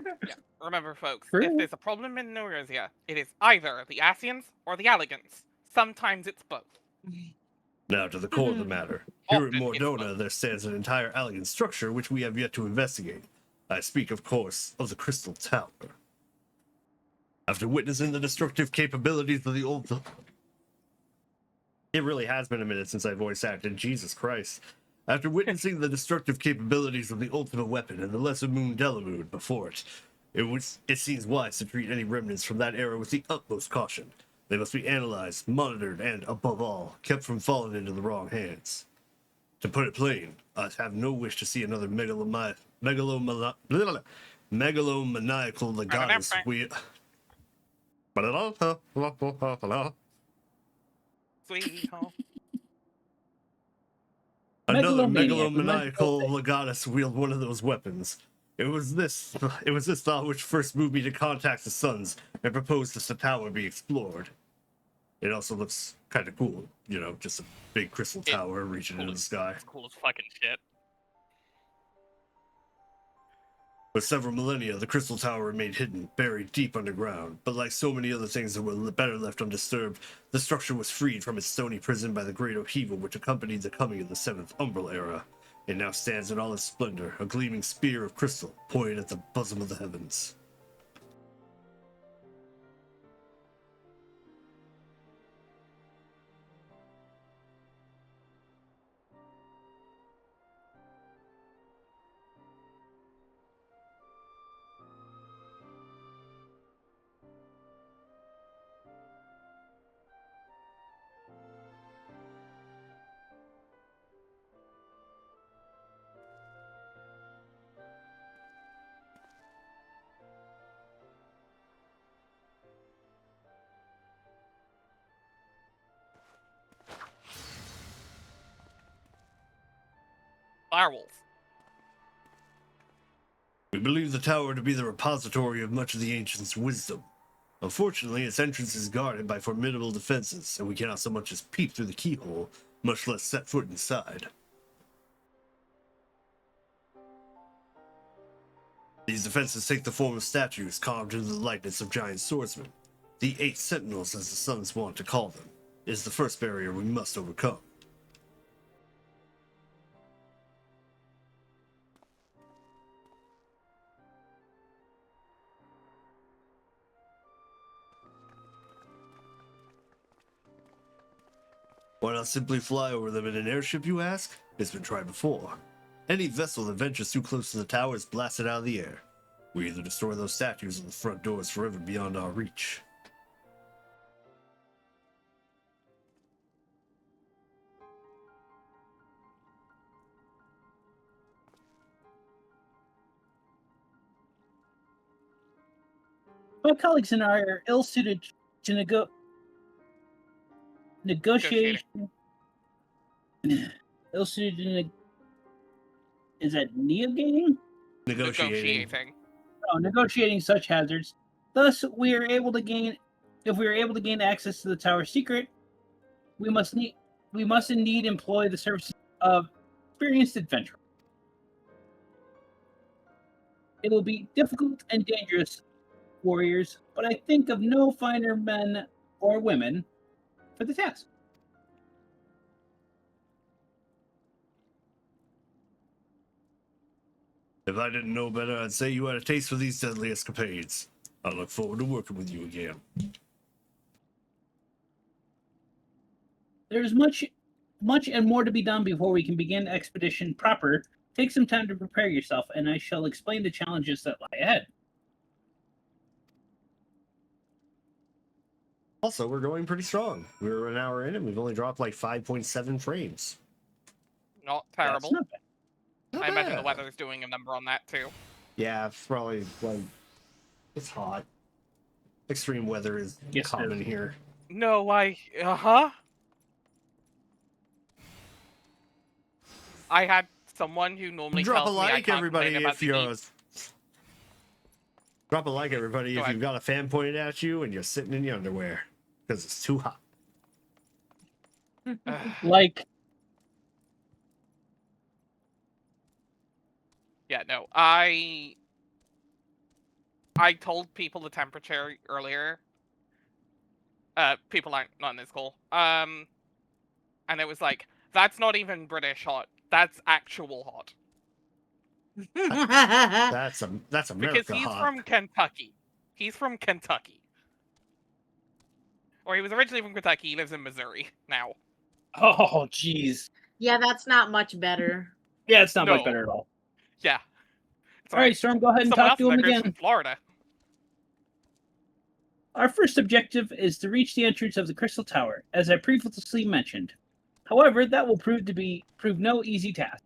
Yeah. Remember, folks, True. if there's a problem in Norizia, it is either the Asians or the Allegans. Sometimes it's both. Now to the core of the matter. Here at Often it's Mordona, there stands an entire Allegan structure which we have yet to investigate. I speak, of course, of the Crystal Tower. After witnessing the destructive capabilities of the old... It really has been a minute since I voice acted, Jesus Christ. After witnessing the destructive capabilities of the ultimate weapon and the lesser moon Delamoon before it, it seems wise to treat any remnants from that era with the utmost caution. They must be analyzed, monitored, and, above all, kept from falling into the wrong hands. To put it plain, I have no wish to see another megalomaniacal legatus Sweet home. Another Megalomaniac. megalomaniacal legatus wield one of those weapons. It was this thought which first moved me to contact the Sons and propose that the tower be explored. It also looks kind of cool, you know, just a big crystal tower reaching into the sky. It's cool as fucking shit. For several millennia, the crystal tower remained hidden, buried deep underground, but like so many other things that were better left undisturbed, the structure was freed from its stony prison by the great upheaval which accompanied the coming of the 7th Umbral era. It now stands in all its splendor, a gleaming spear of crystal, poised at the bosom of the heavens. Firewolf. We believe the tower to be the repository of much of the ancients' wisdom. Unfortunately, its entrance is guarded by formidable defenses, and we cannot so much as peep through the keyhole, much less set foot inside. These defenses take the form of statues carved into the likeness of giant swordsmen. The 8 Sentinels, as the Sons want to call them, is the first barrier we must overcome. Why not simply fly over them in an airship, you ask? It's been tried before. Any vessel that ventures too close to the tower is blasted out of the air. We either destroy those statues or the front door is forever beyond our reach. My colleagues and I are ill-suited to negotiation. Ill-suited to is that negotiating? Negotiating. Oh, negotiating such hazards. Thus, if we are able to gain access to the tower's secret, we must indeed employ the services of experienced adventurers. It will be difficult and dangerous, warriors, but I think of no finer men or women for the task. If I didn't know better, I'd say you had a taste for these deadly escapades. I look forward to working with you again. There's much and more to be done before we can begin expedition proper. Take some time to prepare yourself, and I shall explain the challenges that lie ahead. Also, we're going pretty strong. We're an hour in, and we've only dropped like 5.7 frames. Not terrible. Not bad. Not I imagine bad. the weather is doing a number on that too. Yeah, it's probably like it's hot. Extreme weather is common here. No, I had someone who normally Drop a tells me I like, can't everybody, complain about if the you're. heat. Drop a like, everybody, Go if ahead. you've got a fan pointed at you and you're sitting in your underwear because it's too hot. Like, Yeah, no, I told people the temperature earlier. People aren't not in this call. And it was like, that's not even British hot. That's actual hot. That's America Because he's hot. from Kentucky. He's from Kentucky. Or he was originally from Kentucky. He lives in Missouri now. oh, jeez. Yeah, that's not much better. Yeah, it's not No. much better at all. Yeah. It's All right, Storm, go ahead and Someone talk else to in him that group's again. from Florida. Our first objective is to reach the entrance of the Crystal Tower, as I previously mentioned. However, that will prove no easy task.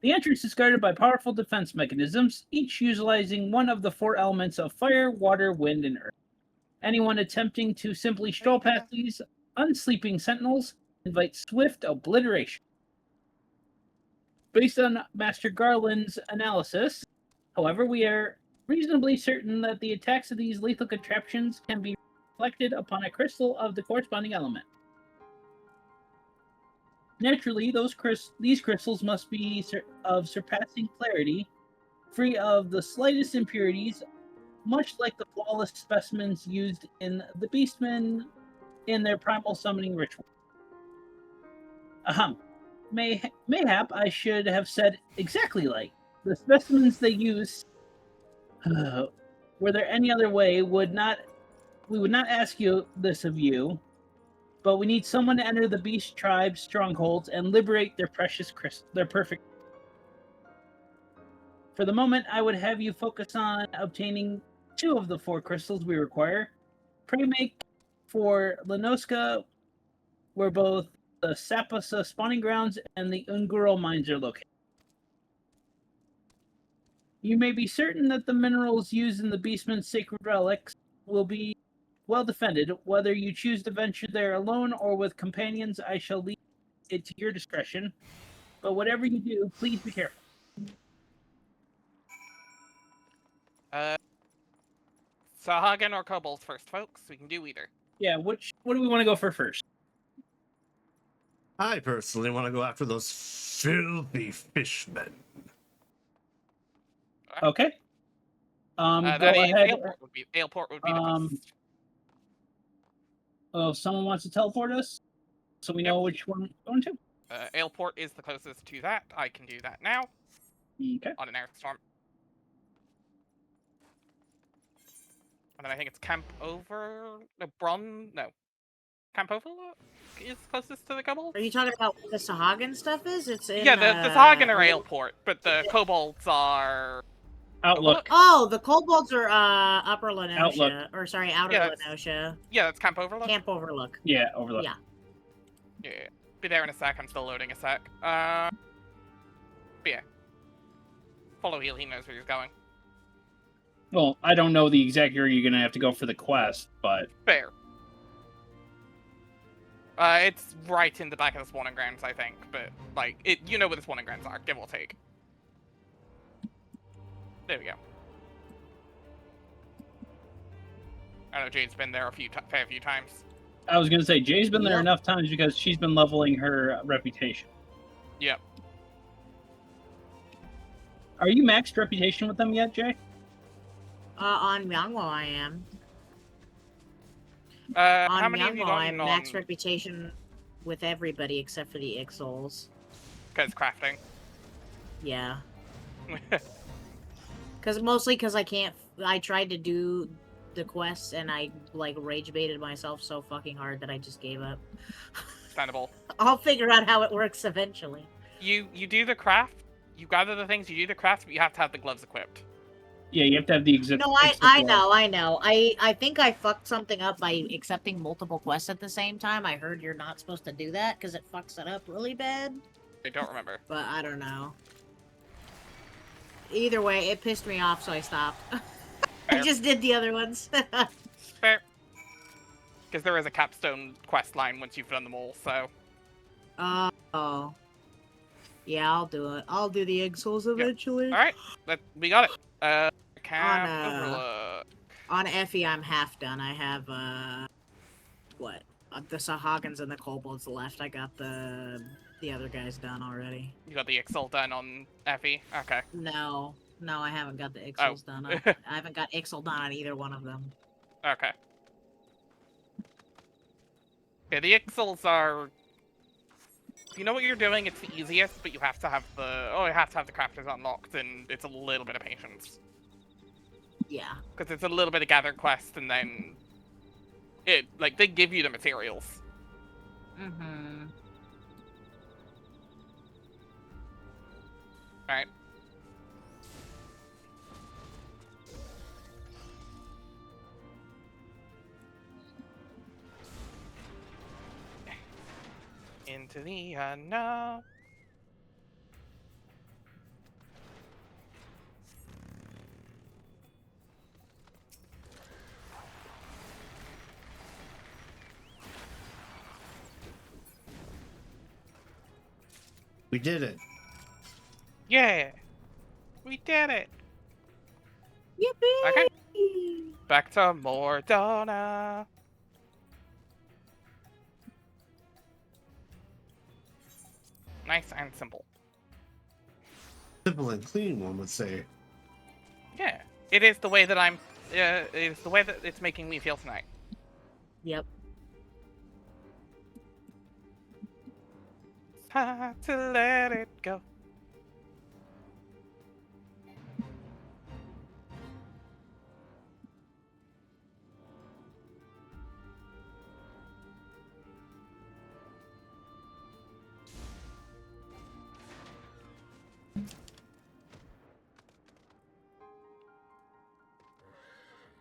The entrance is guarded by powerful defense mechanisms, each utilizing one of the four elements of fire, water, wind, and earth. Anyone attempting to simply stroll past these unsleeping sentinels invites swift obliteration. Based on Master Garland's analysis, however, we are reasonably certain that the attacks of these lethal contraptions can be reflected upon a crystal of the corresponding element. Naturally, these crystals must be of surpassing clarity, free of the slightest impurities, much like the flawless specimens used in the Beastmen in their primal summoning ritual. Mayhap I should have said exactly like. The specimens they use, were there any other way, we would not ask you this of you, but we need someone to enter the beast tribe's strongholds and liberate their perfect. For the moment, I would have you focus on obtaining 2 of the 4 crystals we require. Pray make for Lenoska, where both the Sapasa spawning grounds and the Unguro mines are located. You may be certain that the minerals used in the Beastman's sacred relics will be well defended. Whether you choose to venture there alone or with companions, I shall leave it to your discretion. But whatever you do, please be careful. Sahagan or kobolds first, folks. We can do either. Yeah, what do we want to go for first? I personally want to go after those filthy fishmen. Okay. Go That ahead. Aleport would be the closest. Oh, someone wants to teleport us, so we know which one we're going to. Aleport is the closest to that. I can do that now. Okay. On an air storm. And then I think it's Camp over... No, Camp over? is closest to the kobolds. Are you talking about what the Sahagin stuff is? It's in, Yeah, the Sahagin are Aleport, but the kobolds are... Outlook. Oh, the kobolds are Upper Lenosha. Outlook. Or sorry, Outer Lenosha. Yeah, that's Camp Overlook. Camp Overlook. Yeah, Overlook. Yeah. Yeah. Be there in a sec, I'm still loading a sec. But yeah. Follow Heel, he knows where he's going. Well, I don't know the exact area you're gonna have to go for the quest, but... Fair. It's right in the back of the spawning grounds, I think, but, like, you know where the spawning grounds are, give or take. There we go. I know Jade's been there a fair few times. I was gonna say, Jay's been there enough times because she's been leveling her reputation. Yep. Are you maxed reputation with them yet, Jay? On Myangwo I am. How On many have you Myangwo gotten I'm max on... reputation with everybody except for the Ixols. Because crafting. Yeah. Mostly because I tried to do the quests and I like rage baited myself so fucking hard that I just gave up. Understandable. I'll figure out how it works eventually. You do the craft, you gather the things, you do the craft, but you have to have the gloves equipped. Yeah, you have to have the exact. No, I know. I think I fucked something up by accepting multiple quests at the same time. I heard you're not supposed to do that because it fucks it up really bad. I don't remember. But I don't know. Either way, it pissed me off, so I stopped. I just did the other ones. Fair. Because there is a capstone quest line once you've done them all, so... Oh. Yeah, I'll do it. I'll do the Egg Souls eventually. Alright, we got it. Camp Overlook. On Effie, I'm half done. I have, what? The Sahagins and the Kobolds left. I got the other guys done already. You got the Ixol done on Effie? Okay. No, I haven't got the Ixols done. I haven't got Ixol done on either one of them. Okay. Yeah, the Ixols are... If you know what you're doing, it's the easiest, but you have to have the crafters unlocked, and it's a little bit of patience. Yeah. Because it's a little bit of gather quest, and then... they give you the materials. Mm-hmm. Alright. Into the unknown. We did it. Yeah! We did it! Yippee! Okay. Back to Mordona. Nice and simple. Simple and clean, one would say. Yeah. It is the way that it is the way that it's making me feel tonight. Yep. Time to let it go.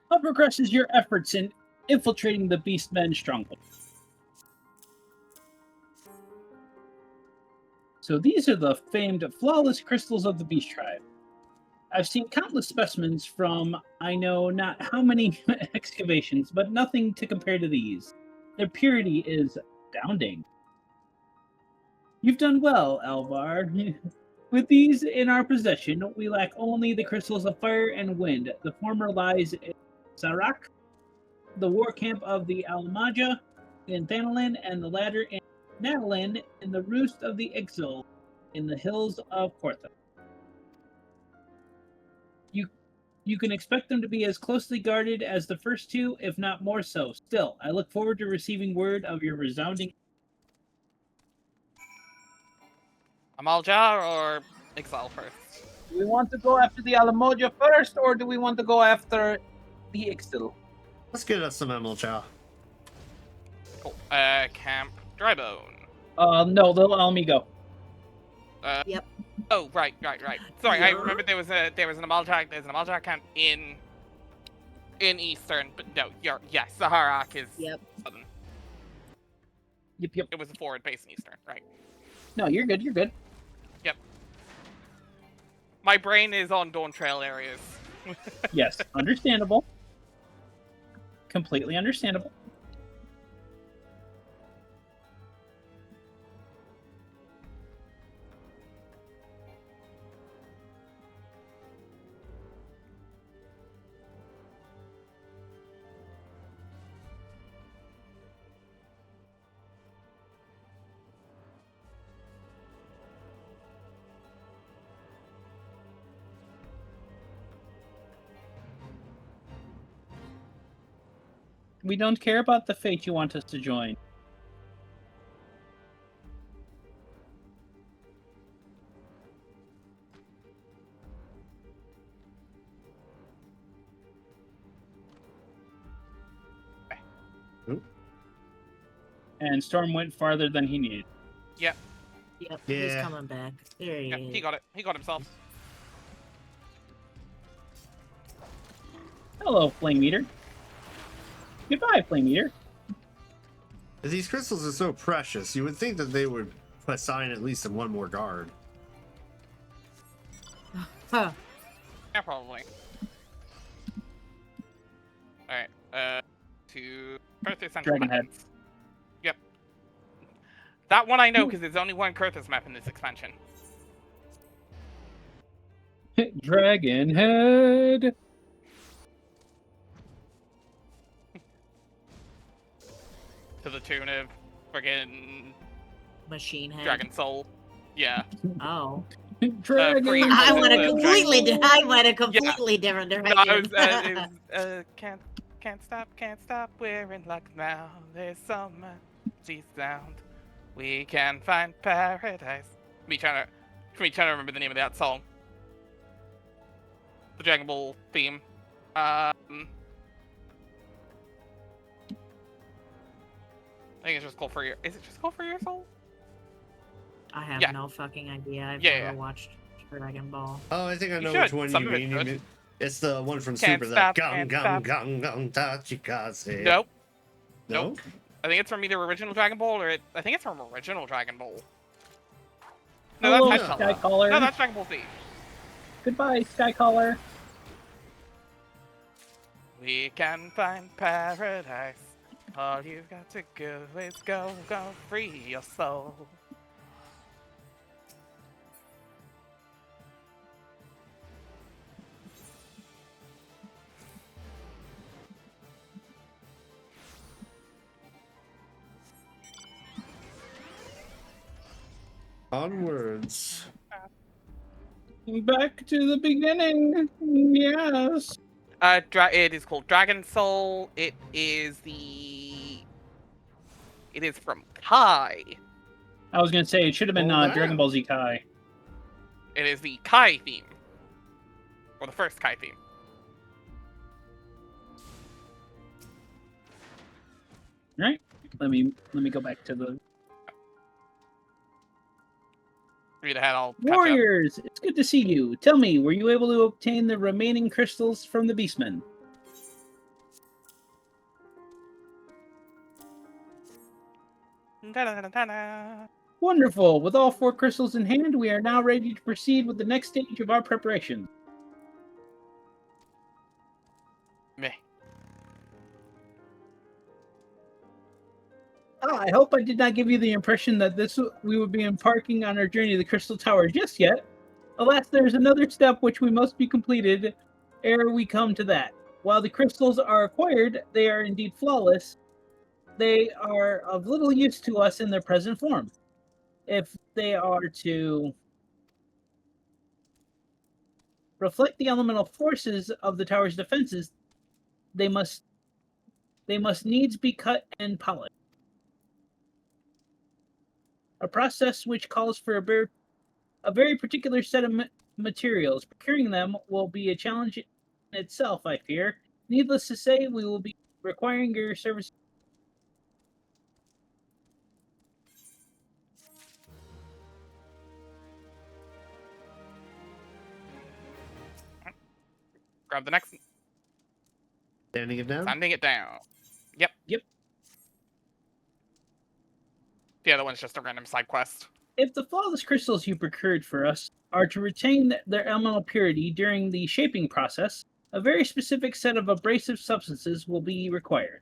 What progresses your efforts in infiltrating the Beastmen stronghold? So these are the famed flawless crystals of the Beast Tribe. I've seen countless specimens from I know not how many excavations, but nothing to compare to these. Their purity is astounding. You've done well, Alvar. With these in our possession, we lack only the crystals of fire and wind. The former lies in Sarak, the war camp of the Alamaja in Thanalin, and the latter in Nadalin in the roost of the Ixil in the hills of Kortha. You can expect them to be as closely guarded as the first two, if not more so. Still, I look forward to receiving word of your resounding... Amalja or Ixal first? Do we want to go after the Alamoja first, or do we want to go after the Ixil? Let's get us some ML Chow. Cool. Camp Drybone. No, they'll allow me go. Yep. Oh, right. Sorry, I remember there was an Amaldrac. There's an Amaldrac camp in Eastern, but no, yes, the Harak is Southern. Yep. It was a forward base in Eastern, right? No, you're good. Yep. My brain is on Dawn Trail areas. Yes, understandable. Completely understandable. We don't care about the fate you want us to join. And Storm went farther than he needed. Yep. He's coming back. There he is. He got it. He got himself. Hello, Flame Eater. Goodbye, Flame Eater. These crystals are so precious, you would think that they would assign at least one more guard. Yeah, probably. Alright, to Kurthus Central Dragon Head. Weapons. Yep. That one I know because there's only one Kurthus map in this expansion. Dragon Head. To the tune of friggin' Machine Head. Dragon Soul. Yeah. Oh. Dragon. I went a completely different direction. No, it was, can't stop. We're in luck now. There's so much sound. We can find paradise. Me trying to remember the name of that song. The Dragon Ball theme. I think it's just called for your. Is it just called for your soul? I have no fucking idea. I've never watched Dragon Ball. Oh, I think I know should. which one Some you of it mean. should. It's the one from Can't Super. stop, That can't stop. gum tachikaze. Nope. No? Nope. I think it's from either original Dragon Ball or I think it's from original Dragon Ball. No, Hello, that's Skycaller. No, that's Dragon Ball Z. Goodbye, Skycaller. We can find paradise. All you've got to do is go free your soul. Onwards. Back to the beginning. Yes. It is called Dragon Soul. It is from Kai. I was gonna say it should have been Dragon Ball Z Kai. It is the Kai theme, or the first Kai theme. All right. Let me go back to the Read ahead. I'll catch up. Warriors. It's good to see you. Tell me, were you able to obtain the remaining crystals from the Beastmen? Wonderful. With all 4 crystals in hand, we are now ready to proceed with the next stage of our preparation. Meh. I hope I did not give you the impression that we would be embarking on our journey to the Crystal Tower just yet. Alas, there is another step which we must be completed ere we come to that. While the crystals are acquired, they are indeed flawless. They are of little use to us in their present form. If they are to reflect the elemental forces of the tower's defenses, they must needs be cut and polished. A process which calls for a very particular set of materials. Procuring them will be a challenge in itself, I fear. Needless to say, we will be requiring your service. Grab the next. Standing it down? Sanding it down. Yep. Yep. The other one's just a random side quest. If the flawless crystals you procured for us are to retain their elemental purity during the shaping process, a very specific set of abrasive substances will be required.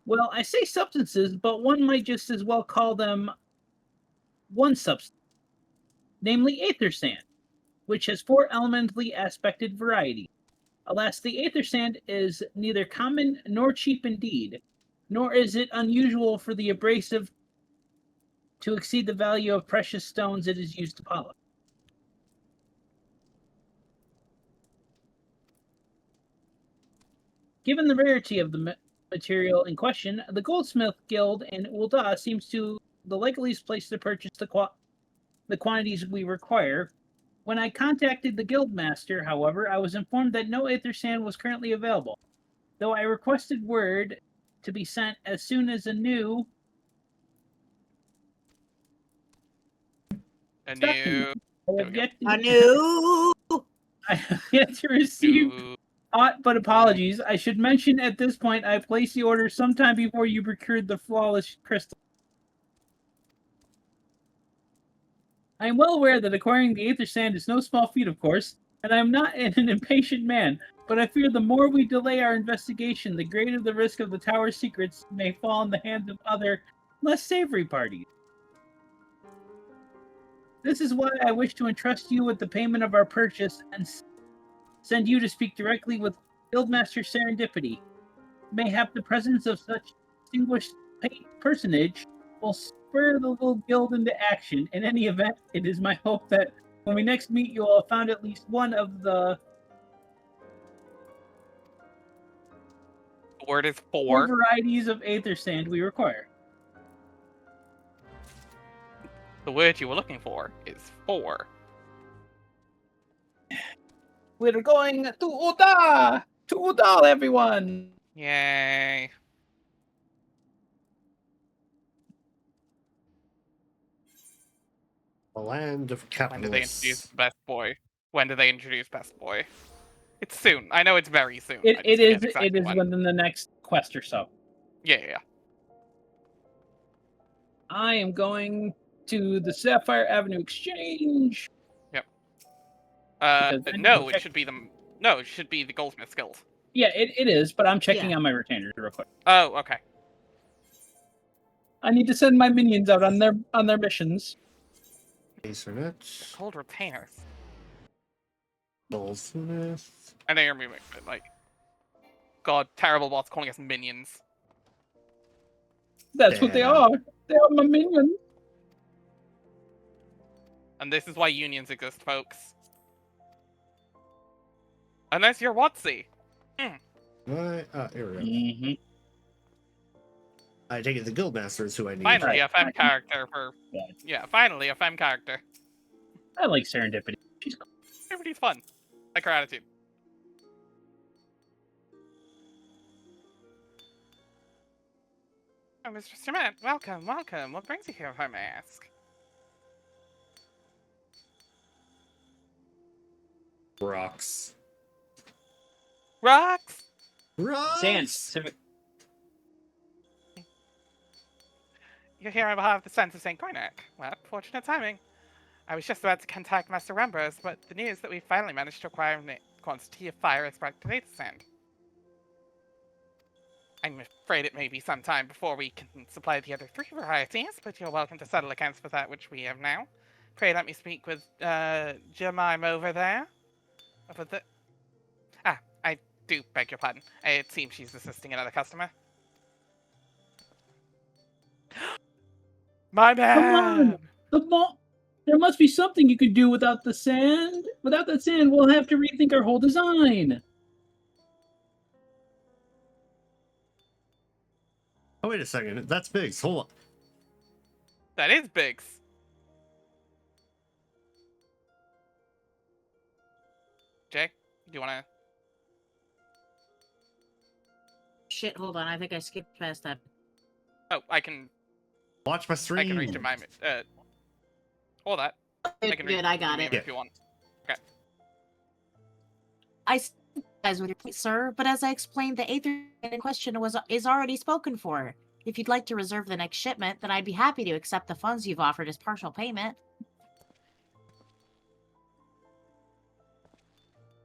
Well, I say substances, but one might just as well call them one substance, namely aether sand, which has 4 elementally aspected varieties. Alas, the aether sand is neither common nor cheap indeed, nor is it unusual for the abrasive to exceed the value of precious stones it is used to polish. Given the rarity of the material in question, the Goldsmith Guild in Ul'dah seems to the likeliest place to purchase the quantities we require. When I contacted the Guildmaster, however, I was informed that no aether sand was currently available, though I requested word to be sent as soon as a new A new. I have yet to receive aught but apologies. I should mention at this point I placed the order sometime before you procured the flawless crystal. I am well aware that acquiring the aether sand is no small feat, of course, and I am not an impatient man, but I fear the more we delay our investigation, the greater the risk of the tower's secrets may fall in the hands of other, less savory parties. This is why I wish to entrust you with the payment of our purchase and send you to speak directly with Guildmaster Serendipity. Mayhap the presence of such distinguished personage will spur the little guild into action. In any event, it is my hope that when we next meet, you will have found at least one of the... The word is 4. 4 varieties of aether sand we require. The word you were looking for is 4. We're going to Ul'dah! To Ul'dah, everyone! Yay. The land of When do they capitalists. introduce Best Boy? When do they introduce Best Boy? It's soon. I know it's very soon. It is within the next quest or so. Yeah. I am going to the Sapphire Avenue Exchange. Yep. Because No, it should be the Goldsmith's Guild. Yeah, it is, but I'm checking on my retainers real quick. Oh, okay. I need to send my minions out on their missions. Acernet. Called retainers. Goldsmith. I know you're moving, but like, God, terrible bots calling us minions. That's what they are. They are my minions. And this is why unions exist, folks. Unless you're WotC. Here we go. Mm-hmm. I take it the Guildmaster is who I need. Finally, a femme character for... Yeah, finally, a femme character. I like Serendipity. She's cool. Serendipity's fun. I like her attitude. Oh, Mr. Cement, welcome. What brings you here, if I may ask? Rocks. Sand. You're here on behalf of the Sons of St. Garnack. Well, fortunate timing. I was just about to contact Master Rembers, but the news that we finally managed to acquire a quantity of fire-extracted aether sand. I'm afraid it may be some time before we can supply the other 3 varieties, but you're welcome to settle accounts for that which we have now. Pray let me speak with, Jemima over there. I do beg your pardon. It seems she's assisting another customer. My man! Come on! There must be something you could do without the sand. Without that sand, we'll have to rethink our whole design. Oh, wait a second. That's Biggs. Hold on. That is Biggs. Jay, do you want to... Shit, hold on. I think I skipped past that. Oh, I can... Watch my stream. I can read Jemima. All that. Good, I got it. If you want. Okay. I sympathize with your point, sir, but as I explained, the Aether in question is already spoken for. If you'd like to reserve the next shipment, then I'd be happy to accept the funds you've offered as partial payment.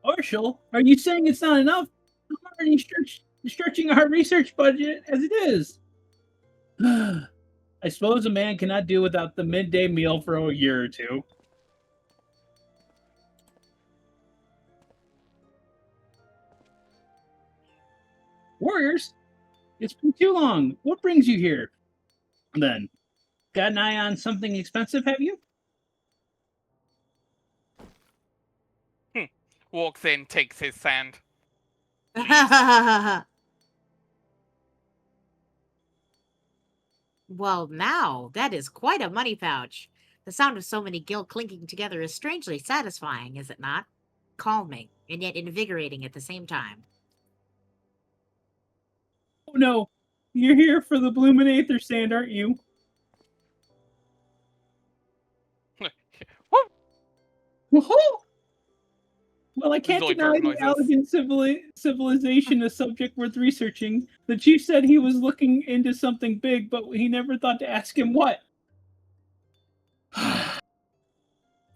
Partial? Are you saying it's not enough? I'm already stretching our research budget as it is. I suppose a man cannot do without the midday meal for a year or two. Warriors? It's been too long. What brings you here? Then, got an eye on something expensive, have you? Walks in, takes his sand. Well, now, that is quite a money pouch. The sound of so many gil clinking together is strangely satisfying, is it not? Calming, and yet invigorating at the same time. Oh no, you're here for the bloomin' Aether Sand, aren't you? Woohoo! Well, I can't deny the elegant civilization a subject worth researching. The chief said he was looking into something big, but he never thought to ask him what.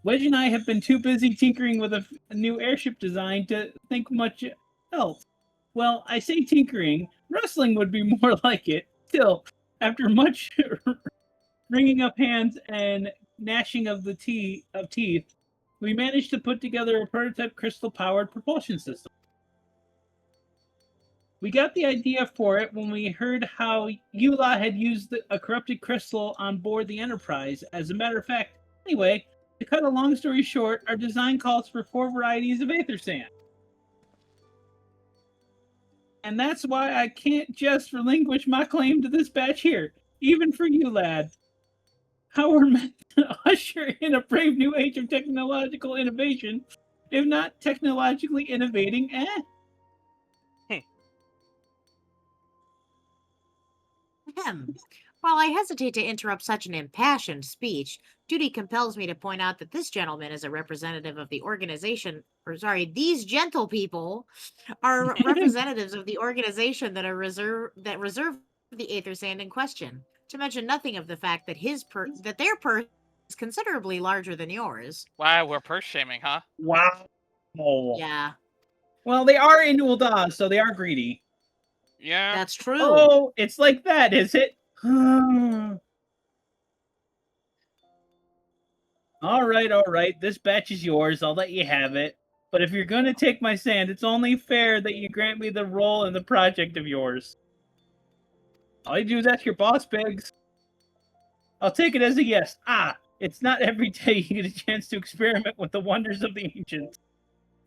Wedge and I have been too busy tinkering with a new airship design to think much else. Well, I say tinkering. Wrestling would be more like it. Still, after much wringing of hands and gnashing of the teeth, we managed to put together a prototype crystal-powered propulsion system. We got the idea for it when we heard how Eula had used a corrupted crystal on board the Enterprise. As a matter of fact, anyway, to cut a long story short, our design calls for 4 varieties of Aether Sand. And that's why I can't just relinquish my claim to this batch here, even for you, lad. How we're meant to usher in a brave new age of technological innovation, if not technologically innovating, While I hesitate to interrupt such an impassioned speech, duty compels me to point out that this gentleman is a representative of the organization, these gentle people are representatives of the organization that reserve the Aether Sand in question. To mention nothing of the fact that their purse is considerably larger than yours. Wow, we're purse shaming, huh? Wow. Yeah. Well, they are in Ul'dah, so they are greedy. Yeah. That's true. Oh, it's like that, is it? All right. This batch is yours. I'll let you have it. But if you're going to take my sand, it's only fair that you grant me the role in the project of yours. All you do is ask your boss, Biggs. I'll take it as a yes. It's not every day you get a chance to experiment with the wonders of the ancients.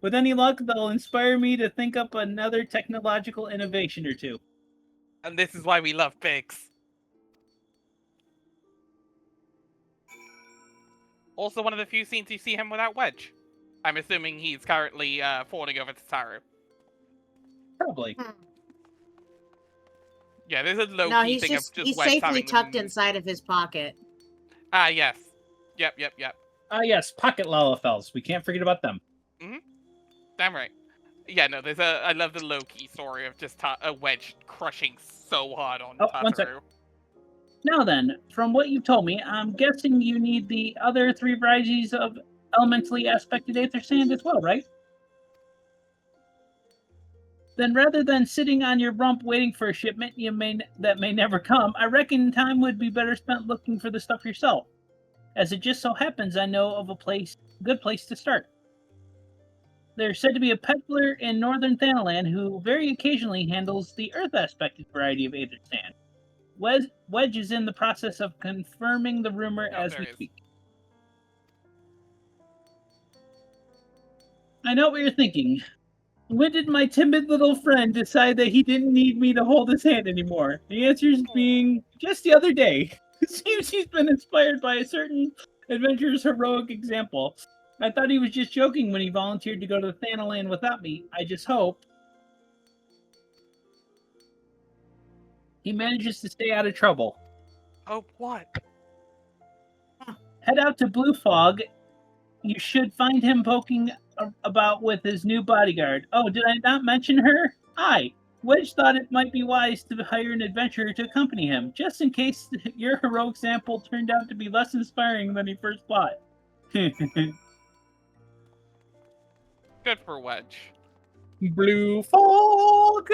With any luck, they'll inspire me to think up another technological innovation or two. And this is why we love Biggs. Also, one of the few scenes you see him without Wedge. I'm assuming he's currently forwarding over to Saru. Probably. Yeah, there's a low-key thing of just he's Wedge safely having tucked inside of his pocket. Yes. Yep. Yes, pocket Lalafels. We can't forget about them. Mm-hmm. Damn right. Yeah, no, I love the low-key story of just a Wedge crushing so hard on Tataru. Now then, from what you've told me, I'm guessing you need the other 3 varieties of elementally aspected Aether Sand as well, right? Then rather than sitting on your rump waiting for a shipment that may never come, I reckon time would be better spent looking for the stuff yourself. As it just so happens, I know of a good place to start. There's said to be a peddler in northern Thanalan who very occasionally handles the earth-aspected variety of Aether Sand. Wedge is in the process of confirming the rumor as we speak. I know what you're thinking. When did my timid little friend decide that he didn't need me to hold his hand anymore? The answer is being just the other day. It seems he's been inspired by a certain adventurer's heroic example. I thought he was just joking when he volunteered to go to Thanalan without me. I just hope he manages to stay out of trouble. Oh, what? Head out to Blue Fog. You should find him poking about with his new bodyguard. Oh, did I not mention her? Wedge thought it might be wise to hire an adventurer to accompany him, just in case your heroic sample turned out to be less inspiring than he first thought. Good for Wedge. Blue fog!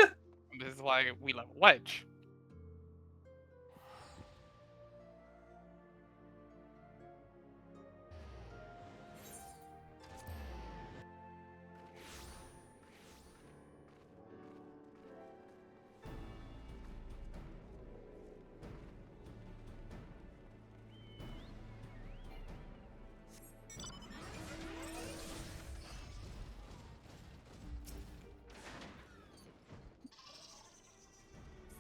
This is why we love Wedge.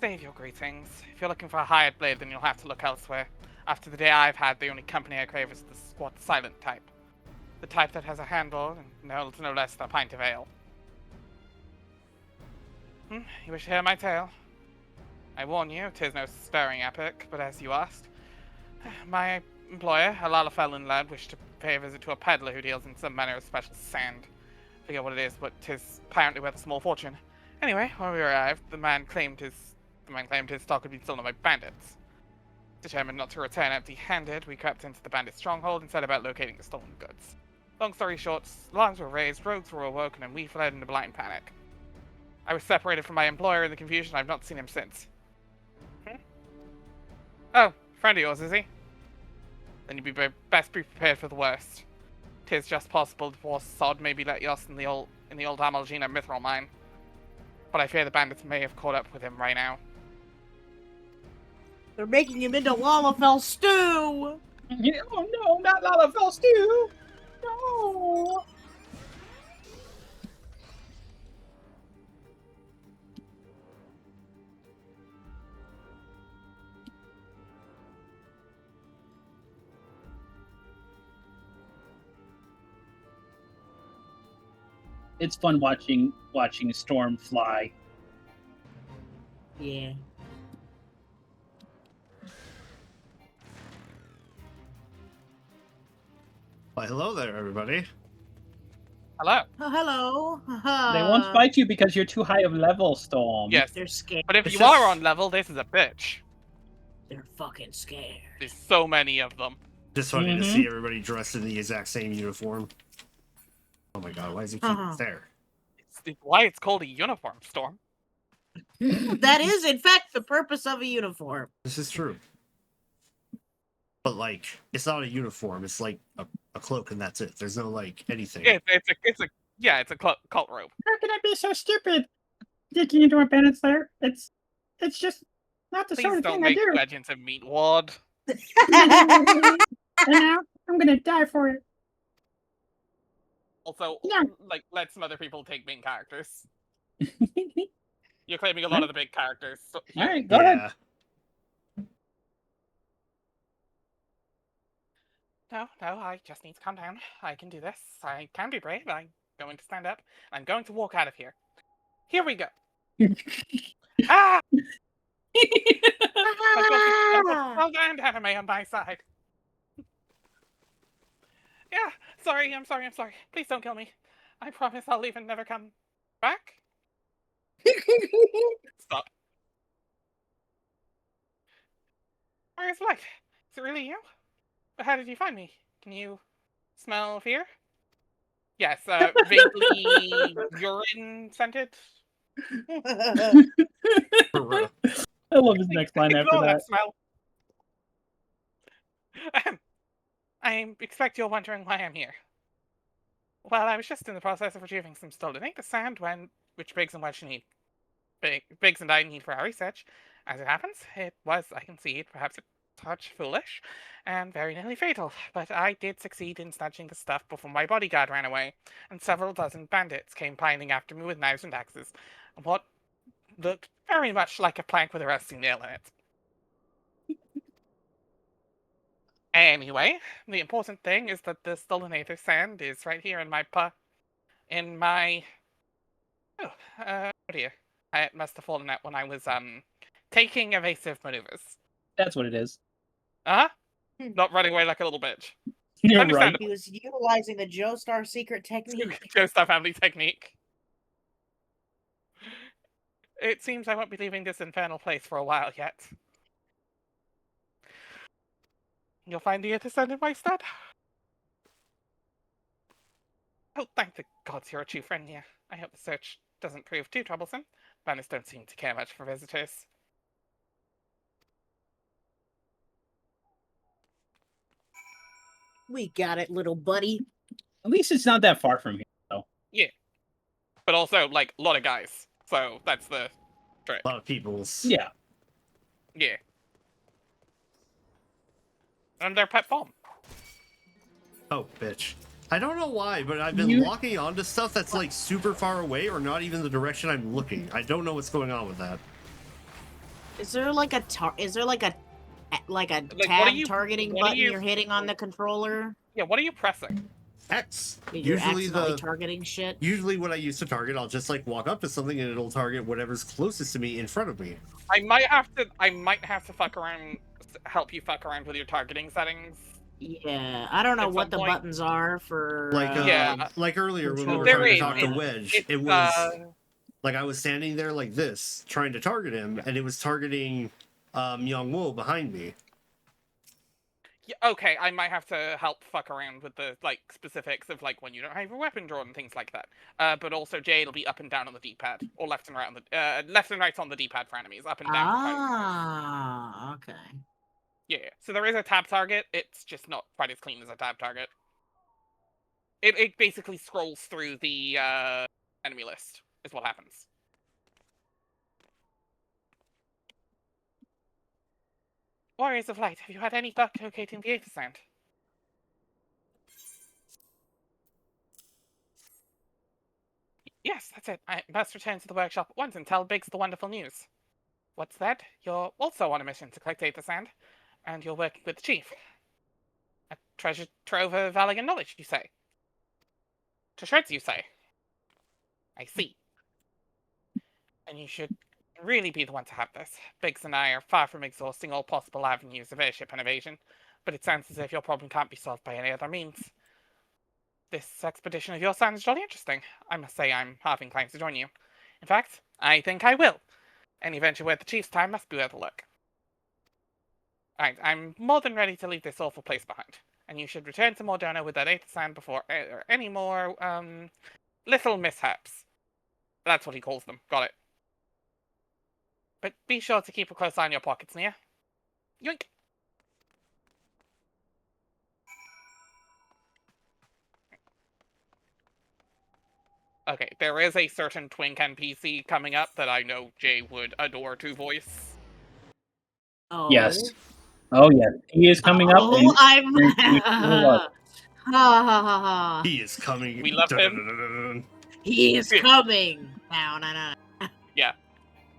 Save your greetings. If you're looking for a hired blade, then you'll have to look elsewhere. After the day I've had, the only company I crave is the squat silent type. The type that has a handle and holds no less than a pint of ale. You wish to hear my tale? I warn you, 'tis no stirring epic, but as you asked, my employer, a Lalafellin lad, wished to pay a visit to a peddler who deals in some manner of special sand. Forget what it is, but 'tis apparently worth a small fortune. Anyway, when we arrived, the man claimed his stock had been stolen by bandits. Determined not to return empty-handed, we crept into the bandit stronghold and set about locating the stolen goods. Long story short, alarms were raised, rogues were awoken, and we fled into blind panic. I was separated from my employer in the confusion. I've not seen him since. Oh, friend of yours, is he? Then you'd be best be prepared for the worst. 'Tis just possible the poor sod may be let lost in the old Amalgina mithril mine. But I fear the bandits may have caught up with him right now. They're making him into Lalafell stew! Oh no, not Lalafell stew! No! It's fun watching Storm fly. Yeah. Why, hello there, everybody. Hello. Oh, hello. They won't fight you because you're too high of level, Storm. Yes. They're scared. But if you are on level, this is a bitch. They're fucking scared. There's so many of them. Just funny to see everybody dressed in the exact same uniform. Oh my god, why is he keep there? It's why it's called a uniform, Storm. That is, in fact, the purpose of a uniform. This is true. But, like, it's not a uniform. It's like a cloak and that's it. There's no, like, anything. It's a cult robe. How can I be so stupid? Digging into a bandit's lair? It's just not the sort Please of don't thing I make do. Legends a meat wad. And now I'm gonna die for it. Also, Yeah. like, let some other people take main characters. You're claiming a lot of the big characters. So Alright, go ahead. No, I just need to calm down. I can do this. I can be brave. I'm going to stand up. I'm going to walk out of here. Here we go. Ah! I've got an anime on my side. Yeah, I'm sorry. Please don't kill me. I promise I'll leave and never come back. Stop. Where's Light? Is it really you? But how did you find me? Can you smell fear? Yes, vaguely urine-scented. I love his next line after Ignore that. smell. I expect you're wondering why I'm here. Well, I was just in the process of retrieving some stolen ink, the sand, which Biggs and Wedge need. Biggs and I need for our research. As it happens, it was, I concede, perhaps a touch foolish, and very nearly fatal, but I did succeed in snatching the stuff before my bodyguard ran away, and several dozen bandits came piling after me with knives and axes, and what looked very much like a plank with a rusting nail in it. Anyway, the important thing is that the stolen aether sand is right here in my oh dear. It must have fallen out when I was, taking evasive maneuvers. That's what it is. Uh-huh. Not running away like a little bitch. You're right. Understandable. He was utilizing the Joestar secret technique. Joestar family technique. It seems I won't be leaving this infernal place for a while yet. You'll find the Descent in my stead. Oh, thank the gods you're a true friend here. I hope the search doesn't prove too troublesome. Banners don't seem to care much for visitors. We got it, little buddy. At least it's not that far from here, though. Yeah. But also, like, a lot of guys. So that's the trick. A lot of peoples. Yeah. Yeah. And their pet bomb. Oh, bitch. I don't know why, but I've been locking onto stuff that's like super far away or not even the direction I'm looking. I don't know what's going on with that. Is there like a tab targeting button you're hitting on the controller? Yeah, what are you pressing? X. You're accidentally targeting shit. Usually when I use to target, I'll just like walk up to something and it'll target whatever's closest to me in front of me. I might have to fuck around, help you fuck around with your targeting settings. Yeah, I don't know what the buttons are for. Like earlier when we were trying to talk to Wedge, it was like I was standing there like this, trying to target him, and it was targeting Young-Wo behind me. Yeah, okay, I might have to help fuck around with the like specifics of like when you don't have a weapon drawn and things like that. But also Jay, it'll be up and down on the D-pad, or left and right on the left and right on the D-pad for enemies, up and down. Ah, okay. Yeah, so there is a tab target. It's just not quite as clean as a tab target. It basically scrolls through the enemy list, is what happens. Warriors of Light, have you had any luck locating the Aether Sound? Yes, that's it. I must return to the workshop at once and tell Biggs the wonderful news. What's that? You're also on a mission to collect Aether Sand, and you're working with the Chief. A treasure trove of Valiant knowledge, you say? To shreds, you say? I see. And you should really be the one to have this. Biggs and I are far from exhausting all possible avenues of airship and evasion, but it sounds as if your problem can't be solved by any other means. This expedition of yours sounds jolly interesting. I must say I'm half inclined to join you. In fact, I think I will. Any venture worth the Chief's time must be worth a look. Right, I'm more than ready to leave this awful place behind, and you should return to Mordona with that Aether Sand before any more, little mishaps. That's what he calls them. Got it. But be sure to keep a close eye on your pockets, Nia. Yoink! Okay, there is a certain Twink NPC coming up that I know Jay would adore to voice. Oh. Yes. Oh, yes. He is coming up. He is coming. We love him. He is coming. No. Yeah.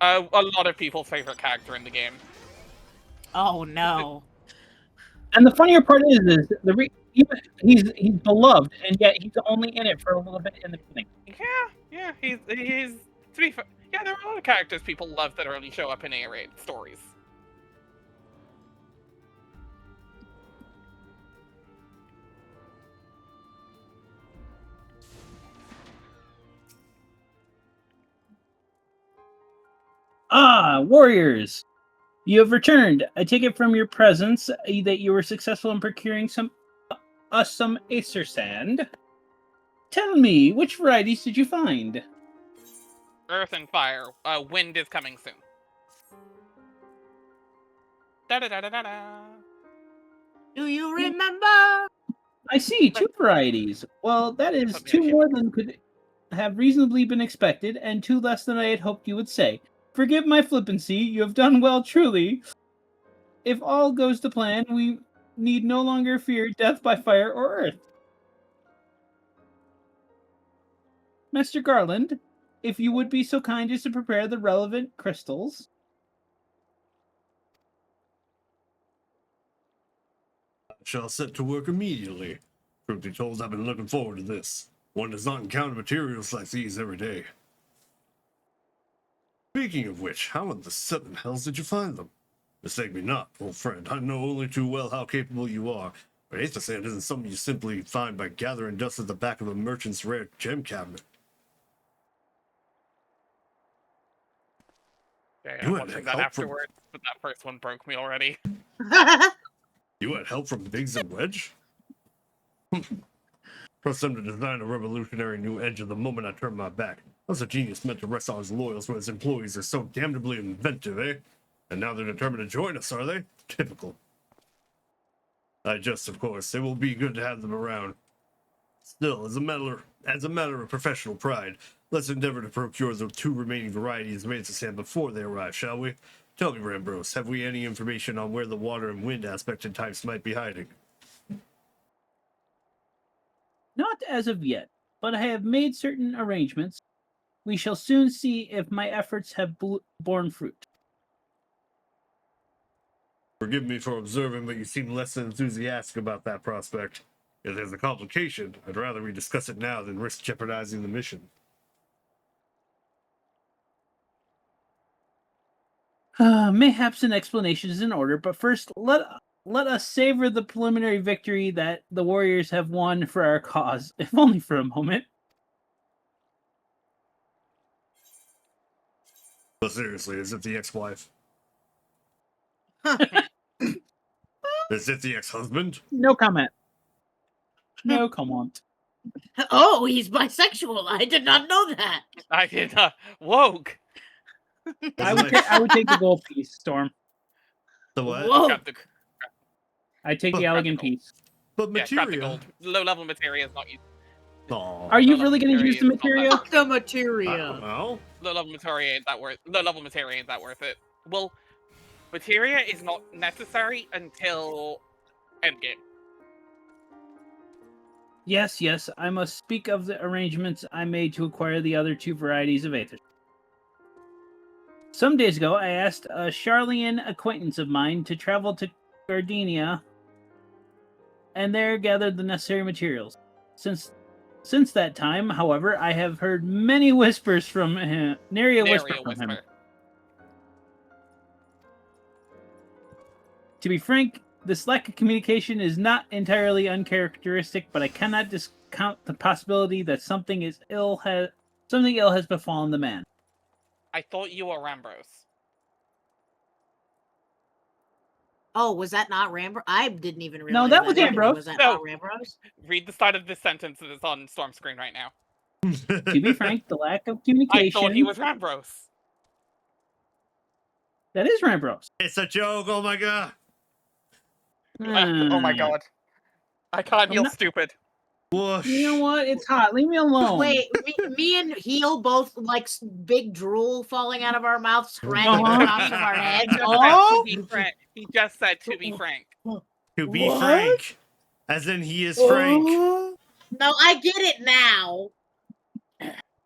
A lot of people's favorite character in the game. Oh, no. And the funnier part is he's beloved, and yet he's only in it for a little bit in the beginning. Yeah, he's to be fair, yeah, there are a lot of characters people love that only show up in A-rated stories. Ah, warriors! You have returned. I take it from your presence that you were successful in procuring some Aether Sand. Tell me, which varieties did you find? Earth and fire. Wind is coming soon. Da-da-da-da-da-da. Do you remember? I see, 2 varieties. Well, that is 2 more than could have reasonably been expected, and 2 less than I had hoped you would say. Forgive my flippancy, you have done well truly. If all goes to plan, we need no longer fear death by fire or earth. Master Garland, if you would be so kind as to prepare the relevant crystals. I shall set to work immediately. Truth be told, I've been looking forward to this. One does not encounter materials like these every day. Speaking of which, how in the 7 hells did you find them? Mistake me not, old friend. I know only too well how capable you are, Aether sand isn't something you simply find by gathering dust at the back of a merchant's rare gem cabinet. Yeah, You I'm had watching that help from- afterwards, but that first one broke me already. You had help from Biggs and Wedge? Pressed them to design a revolutionary new engine the moment I turned my back. That's a genius meant to rest on his laurels when his employees are so damnably inventive, eh? And now they're determined to join us, are they? Typical. I just, of course. It will be good to have them around. Still, as a matter of professional pride, let's endeavor to procure the 2 remaining varieties of Aether sand before they arrive, shall we? Tell me, Rambros, have we any information on where the water and wind aspected types might be hiding? Not as of yet, but I have made certain arrangements. We shall soon see if my efforts have borne fruit. Forgive me for observing, but you seem less than enthusiastic about that prospect. If there's a complication, I'd rather we discuss it now than risk jeopardizing the mission. Mayhaps an explanation is in order, but first let us savor the preliminary victory that the warriors have won for our cause, if only for a moment. But seriously, is it the ex-wife? Is it the ex-husband? No comment. No comment. Oh, he's bisexual. I did not know that. I did not. Woke. I would take the gold piece, Storm. The what? Whoa. I take the elegant piece. But Yeah, grab the materia. gold. Low-level materia is not used. Aw. Are you really going to use the materia? Fuck the materia. Well, Low-level materia ain't that worth. Low-level materia ain't that worth it. Well, materia is not necessary until endgame. Yes, I must speak of the arrangements I made to acquire the other 2 varieties of Aether. Some days ago, I asked a Charlian acquaintance of mine to travel to Gardenia and there gathered the necessary materials. Since that time, however, I have heard many whispers from him. Nary a whisper from him. To be frank, this lack of communication is not entirely uncharacteristic, but I cannot discount the possibility that something ill has befallen the man. I thought you were Rambros. Oh, was that not Rambros? I didn't even realize. No, that was Ambrose. Was that No. not Rambros? Read the start of this sentence that is on Storm screen right now. To be frank, the lack of I communication. thought he was Rambros. That is Rambros. it's a joke. Oh my god. Oh my god. I can't feel stupid. Whoosh. You know what? It's hot. Leave me alone. Wait, me and Heel both like big drool falling out of our mouths, scratching the tops of our heads. Oh! He just said to be frank. To be What? frank. As in he is Frank. No, I get it now.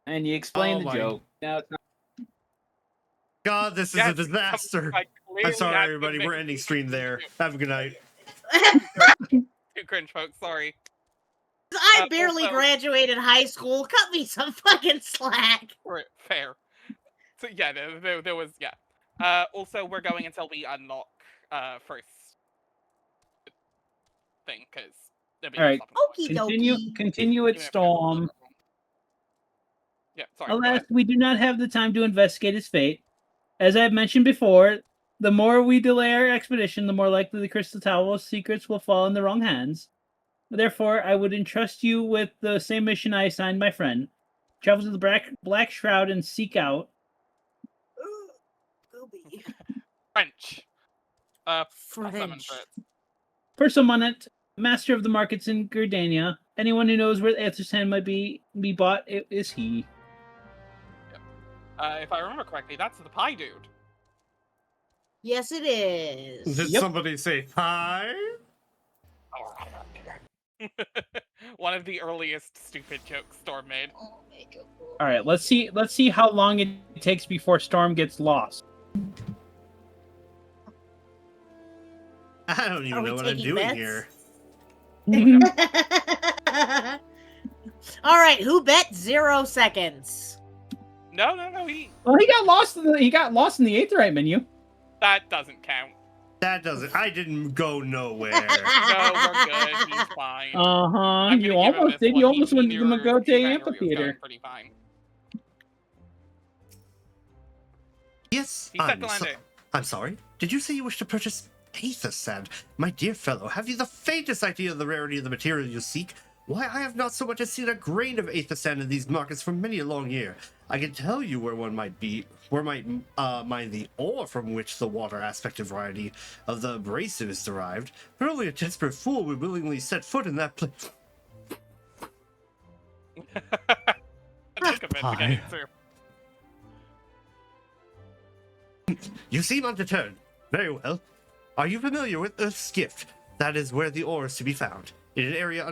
And you explain Oh the my- joke. Now it's not. God, this is Yes, a disaster. I clearly I'm sorry, had everybody. We're conviction. ending stream there. Have a good night. Too cringe, folks. Sorry. I barely graduated high school. Cut me some fucking slack. Fair. So yeah, there was also, we're going until we unlock first thing because. All right. Continue at Storm. Yeah, sorry. go Alas, ahead. we do not have the time to investigate his fate. As I have mentioned before, the more we delay our expedition, the more likely the Crystal Tower's secrets will fall in the wrong hands. Therefore, I would entrust you with the same mission I assigned my friend. Travel to the Black Shroud and seek out... French. French. Persimonent, master of the markets in Gardenia. Anyone who knows where the Aether sand might be bought, it is he. If I remember correctly, that's the pie dude. Yes, it is. Did somebody say hi? One of the earliest stupid jokes Storm made. All right, let's see how long it takes before Storm gets lost. I don't even know what I'm taking doing bets? here. All right, who bet 0 seconds? No, he. Well, he got lost in the Aetherite menu. That doesn't count. That doesn't. I didn't go nowhere. No, we're good. He's fine. I'm You gonna give him almost this did. one. You almost He went to the knew Magote he kinda knew he was Amphitheater. going pretty fine. Yes, He set the landing. I'm sorry. Did you say you wish to purchase aether sand? My dear fellow, have you the faintest idea of the rarity of the material you seek? Why, I have not so much as seen a grain of aether sand in these markets for many a long year. I can tell you where one might mine the ore from which the water aspect and variety of the abrasive is derived, but only a desperate fool would willingly set foot in that place. I took a bit to get it through. You seem undeterred. Very well. Are you familiar with Earth's Gift? That is where the ore is to be found. In an area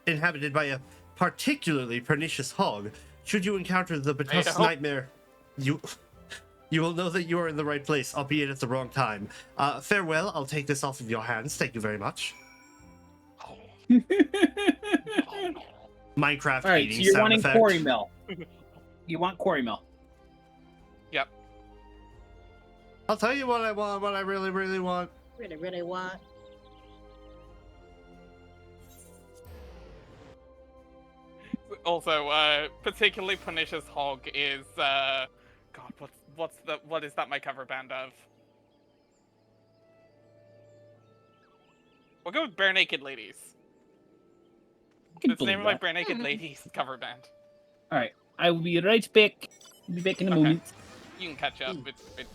inhabited by a particularly pernicious hog. Should you encounter the Batus nightmare, you will know that you are in the right place, albeit at the wrong time. Farewell. I'll take this off of your hands. Thank you very much. Minecraft All right, eating so you're sound wanting effect. Quarry Mill. You want Quarry Mill. Yep. I'll tell you what I want, what I really, really want. Really, really want. Also, particularly pernicious hog is God. What is that my cover band of? We'll go with Bare Naked Ladies. It's the name of my Bare Naked Ladies cover band. All right, I will be right back. Be back in a moment. You can catch up.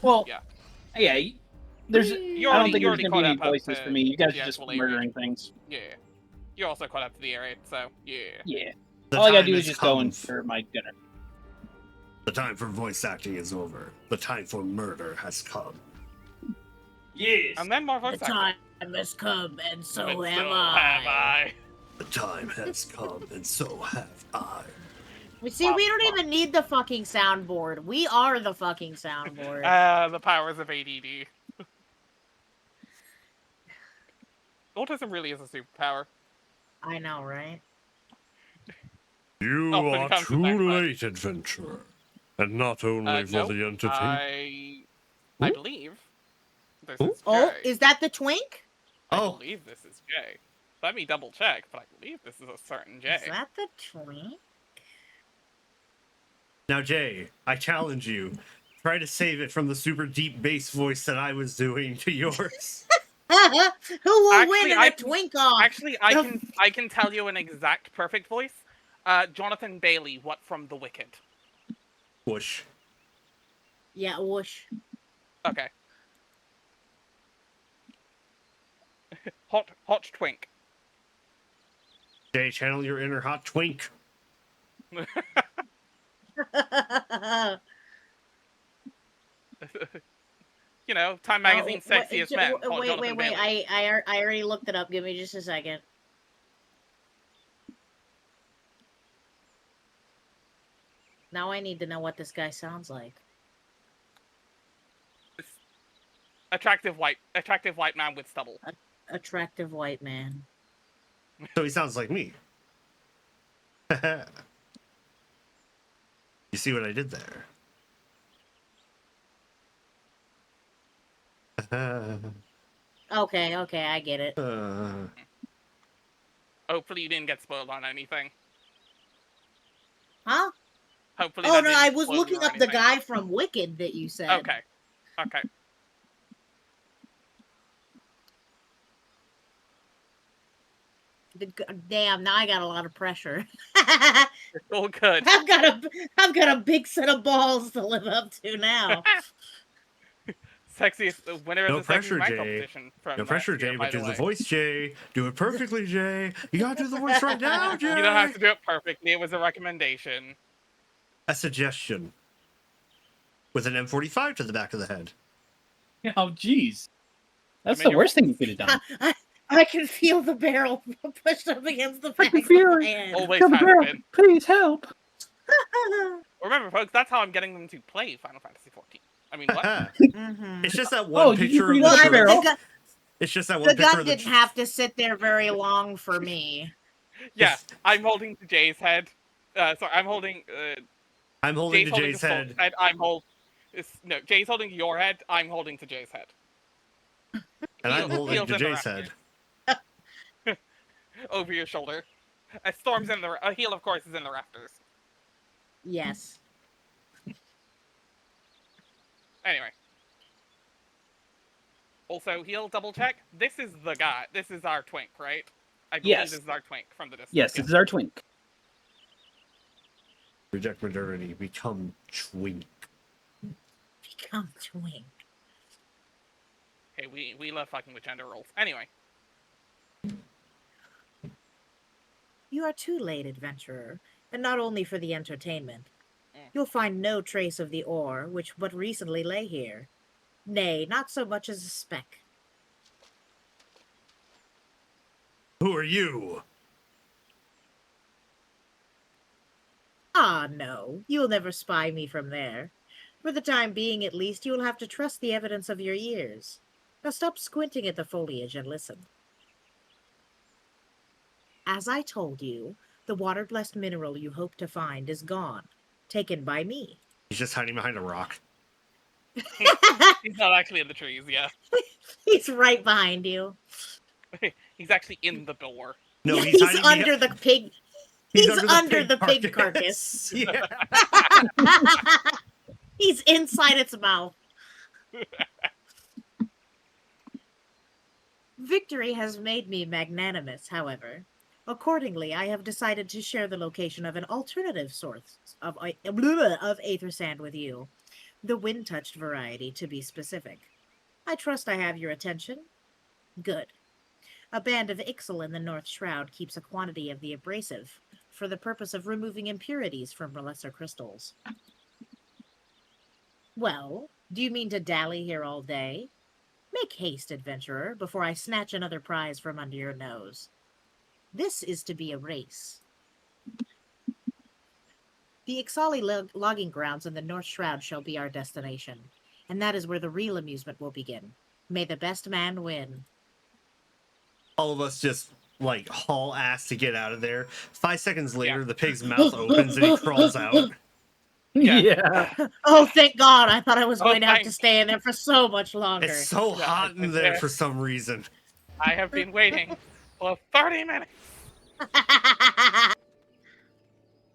Well, yeah. Yeah, there's. I don't think there's gonna be any voices for me. You guys are just murdering things. Yeah. You're also caught up to the area, so yeah. Yeah. The All I gotta time do is has just come. go in for my dinner. The time for voice acting is over. The time for murder has come. Yes. And then more voice The acting. time has come, and so And have so I. have I. The time has come, and so have I. We see, we don't even need the fucking soundboard. We are the fucking soundboard. The powers of ADD. Autism really is a superpower. I know, right? You Often are comes with that too much. late, adventurer. And not only for No, the entertainment. I believe this Ooh. is Jay. Oh, is that the twink? I believe this is Jay. Let me double check, but I believe this is a certain Jay. Is that the twink? Now, Jay, I challenge you. Try to save it from the super deep bass voice that I was doing to yours. Who will win in a twink off? Actually, I can tell you an exact perfect voice. Jonathan Bailey, what from The Wicked? Whoosh. Yeah, whoosh. Okay. hot twink. Jay, channel your inner hot twink. You know, Time Magazine's sexiest men. Wait. I already looked it up. Give me just a second. Now I need to know what this guy sounds like. Attractive white man with stubble. Attractive white man. So he sounds like me. You see what I did there? Okay, I get it. Hopefully you didn't get spoiled on anything. Huh? Hopefully. Oh that no, didn't I was spoil you looking or up the anything. guy from Wicked that you said. Okay. Damn, now I got a lot of pressure. It's all good. I've got a big set of balls to live up to now. Sexiest winner No of the pressure, Sexy Mind Jay. competition. From No pressure, last year, Jay, by but do the the way. voice, Jay. Do it perfectly, Jay. You gotta do the voice right now, Jay. You don't have to do it perfectly. It was a recommendation. A suggestion. With an M45 to the back of the head. Oh, jeez. That's I mean, the worst thing you could have done. I can feel the barrel pushed up against the back of feel my it. head. Always Come has here, been. please help. Remember, folks, that's how I'm getting them to play Final Fantasy XIV. I mean, what? Mm-hmm. It's just that one Oh, did you picture bring of the the barrel? truck. It's just that one The picture gun of the didn't have to sit there very long for me. Yeah, I'm holding to Jay's head. Sorry, I'm holding. I'm holding Jay's to Jay's Soul's head. No, Jay's holding to your head. I'm holding to Jay's head. And I'm holding Heel's in the Jay's head. over your shoulder. A Storm's in the... A Heel, of course, is in the rafters. Yes. Anyway. Also, Heel, double check. This is the guy. This is our twink, right? I believe Yes. this is our twink from the distance. Yes, this is our twink. Reject modernity, become twink. Become twink. Okay, we love fucking with gender roles. Anyway. You are too late, adventurer, and not only for the entertainment. You'll find no trace of the ore which but recently lay here. Nay, not so much as a speck. Who are you? Ah, no, you'll never spy me from there. For the time being, at least, you'll have to trust the evidence of your ears. Now stop squinting at the foliage and listen. As I told you, the water-blessed mineral you hope to find is gone, taken by me. He's just hiding behind a rock. He's not actually in the trees, yeah. He's right behind you. He's actually in the door. No, Yeah, he's he's under the pig. He's under the pig carcass. Yeah. He's inside its mouth. Victory has made me magnanimous, however. Accordingly, I have decided to share the location of an alternative source of aether sand with you. The wind-touched variety, to be specific. I trust I have your attention? Good. A band of Ixal in the North Shroud keeps a quantity of the abrasive for the purpose of removing impurities from lesser crystals. Well, do you mean to dally here all day? Make haste, adventurer, before I snatch another prize from under your nose. This is to be a race. The Ixali logging grounds in the North Shroud shall be our destination, and that is where the real amusement will begin. May the best man win. All of us just, like, haul ass to get out of there. 5 seconds later, the pig's mouth opens and he crawls out. Yeah. Oh, thank God. I thought I was going to have to stay in there for so much longer. It's so hot in there for some reason. I have been waiting for 30 minutes.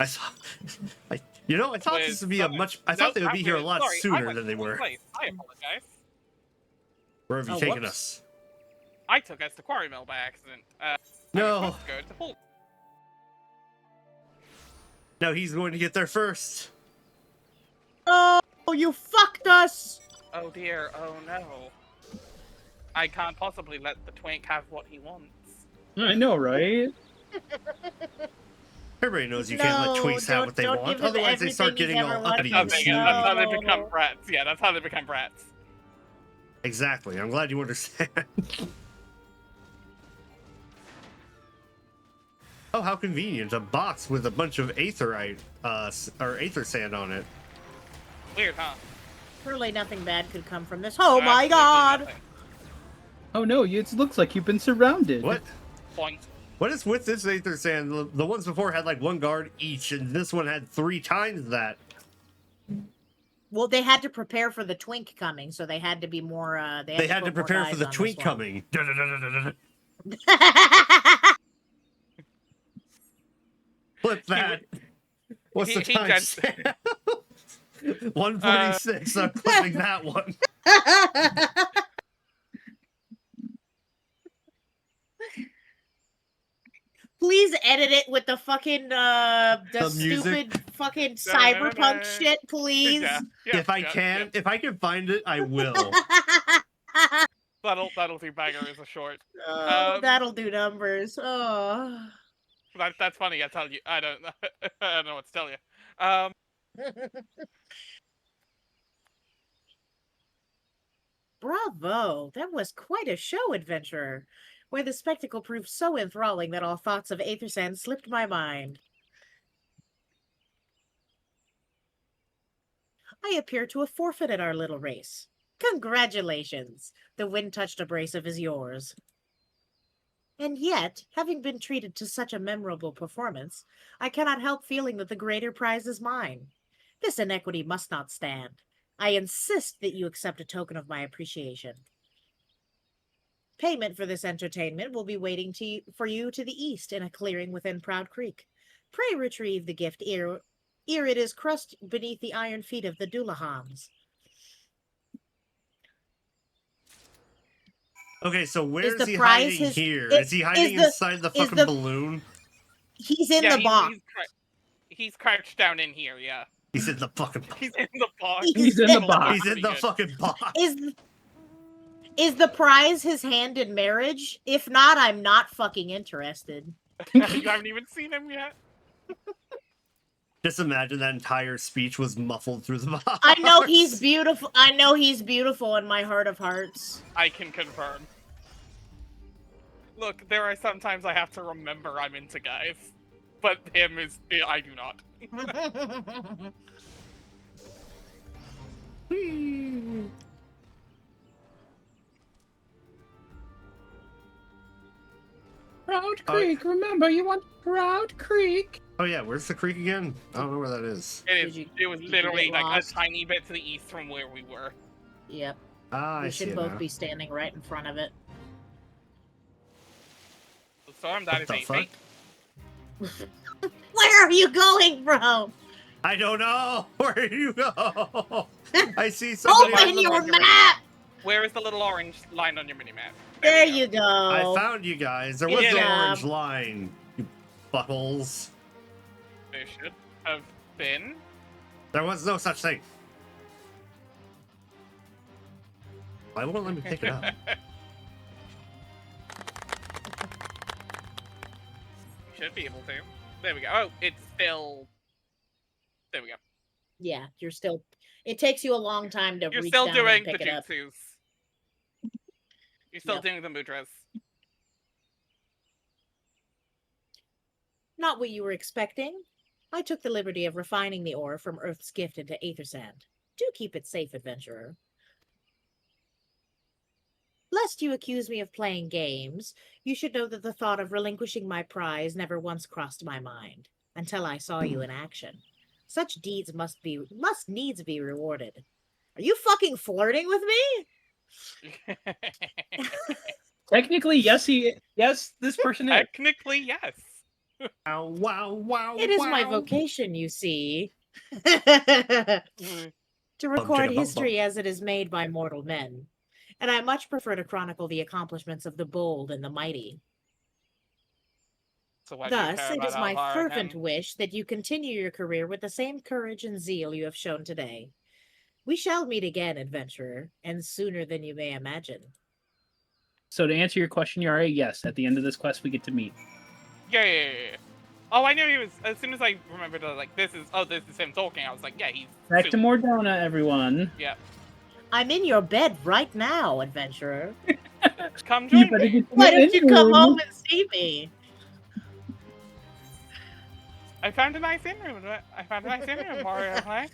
I thought this would be a much. I thought they would be here a lot sooner than they were. I apologize. Where have you taken us? I took us to Quarry Mill by accident. No. Go to Pull. No, he's going to get there first. Oh, you fucked us! Oh dear, oh no. I can't possibly let the twink have what he wants. I know, right? Everybody knows you can't let twinks have what they want, otherwise they start getting all uppity and That's how they become brats. Yeah, that's how they become brats. Exactly. I'm glad you understand. Oh, how convenient. A box with a bunch of aetherite, or aether sand on it. Weird, huh? Surely nothing bad could come from this. Oh my God! Nothing. Oh no, it looks like you've been surrounded. What? Point. What is with this aether sand? The ones before had like 1 guard each, and this one had 3 times that. Well, they had to prepare for the twink coming, so they had to be more. They had to prepare for the twink coming. Flip that. What's the time? 146. I'm clipping that one. Please edit it with the fucking the music? stupid fucking cyberpunk shit, please. If I can find it, I will. That'll do bagger as a short. That'll do numbers. Oh. That's funny. I tell you, I don't know what to tell you. Bravo! That was quite a show, adventurer, where the spectacle proved so enthralling that all thoughts of aether sand slipped my mind. I appear to have forfeited our little race. Congratulations! The wind-touched abrasive is yours. And yet, having been treated to such a memorable performance, I cannot help feeling that the greater prize is mine. This inequity must not stand. I insist that you accept a token of my appreciation. Payment for this entertainment will be waiting for you to the east in a clearing within Proud Creek. Pray retrieve the gift ere it is crushed beneath the iron feet of the Doolahams. Okay, so where Is is the he prize hiding his- here? i- Is he is hiding the- inside the is fucking the- balloon? He's in the box. He's crouched down in here, yeah. He's in the fucking He's in the box. He's in the box. He's in the fucking box. Is the prize his hand in marriage? If not, I'm not fucking interested. You haven't even seen him yet. Just imagine that entire speech was muffled through the box. I know he's beautiful. I know he's beautiful in my heart of hearts. I can confirm. Look, there are sometimes I have to remember I'm into guys. But him is... I do not. Proud Creek, remember, you want Proud Creek. Oh yeah, where's the creek again? I don't know where that is. It was literally like a tiny bit to the east from where we were. Yep. Ah, We I see should it both now. be standing right in front of it. Storm, that is the 8 fuck? feet. Where are you going, bro? I don't know. Where you go? I see somebody. Open your map! Where is the little orange line on your mini-map? There you go. I found you guys. There was Good no job. orange line. You buttholes. There should have been. There was no such thing. Why won't let me pick it up? You should be able to. There we go. Oh, it's still... There we go. Yeah, you're still. It takes you a long time to You're reach still down doing and the pick it up. jutsus. You're still Yep. doing the mudras. Not what you were expecting. I took the liberty of refining the ore from Earth's gift into aether sand. Do keep it safe, adventurer. Lest you accuse me of playing games, you should know that the thought of relinquishing my prize never once crossed my mind, until I saw you in action. Such deeds must needs be rewarded. Are you fucking flirting with me? Technically, yes, this person is. Technically, yes. Wow, wow, wow. It is my wow. vocation, you see. To record chicka, bum, history as it is made by mortal men. And I much prefer to chronicle the accomplishments of the bold and the mighty. So why do you Thus, care it about is my Alvar fervent again? wish that you continue your career with the same courage and zeal you have shown today. We shall meet again, adventurer, and sooner than you may imagine. So to answer your question, Yara, yes. At the end of this quest, we get to meet. Yeah. Oh, I knew he was. As soon as I remembered, this is him talking. I was like, yeah, he's. Back to super. Mordona, everyone. Yeah. I'm in your bed right now, adventurer. Come You join better me. get to Why the don't you end come room. home and see me? I found a nice in-room. Mario. Right?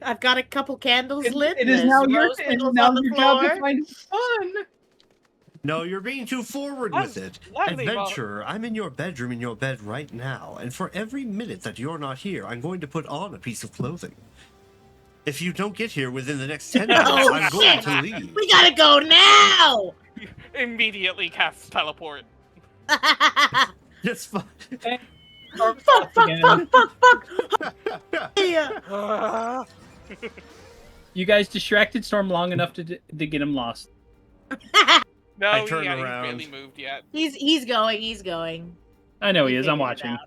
I've got a couple candles lit. It is and now there's your rose petals now on the your job to floor. find fun. No, you're being too forward with it. Lovely, Bob. Adventurer, I'm in your bedroom in your bed right now, and for every minute that you're not here, I'm going to put on a piece of clothing. If you don't get here within the next 10 minutes, Oh, I'm going shit. to leave. We gotta go now! Immediately cast teleport. Just fuck. Yeah. You guys distracted Storm long enough to get him lost. No, I turn he's around. barely moved yet. He's going. I know he We is. I'm figured it watching. out.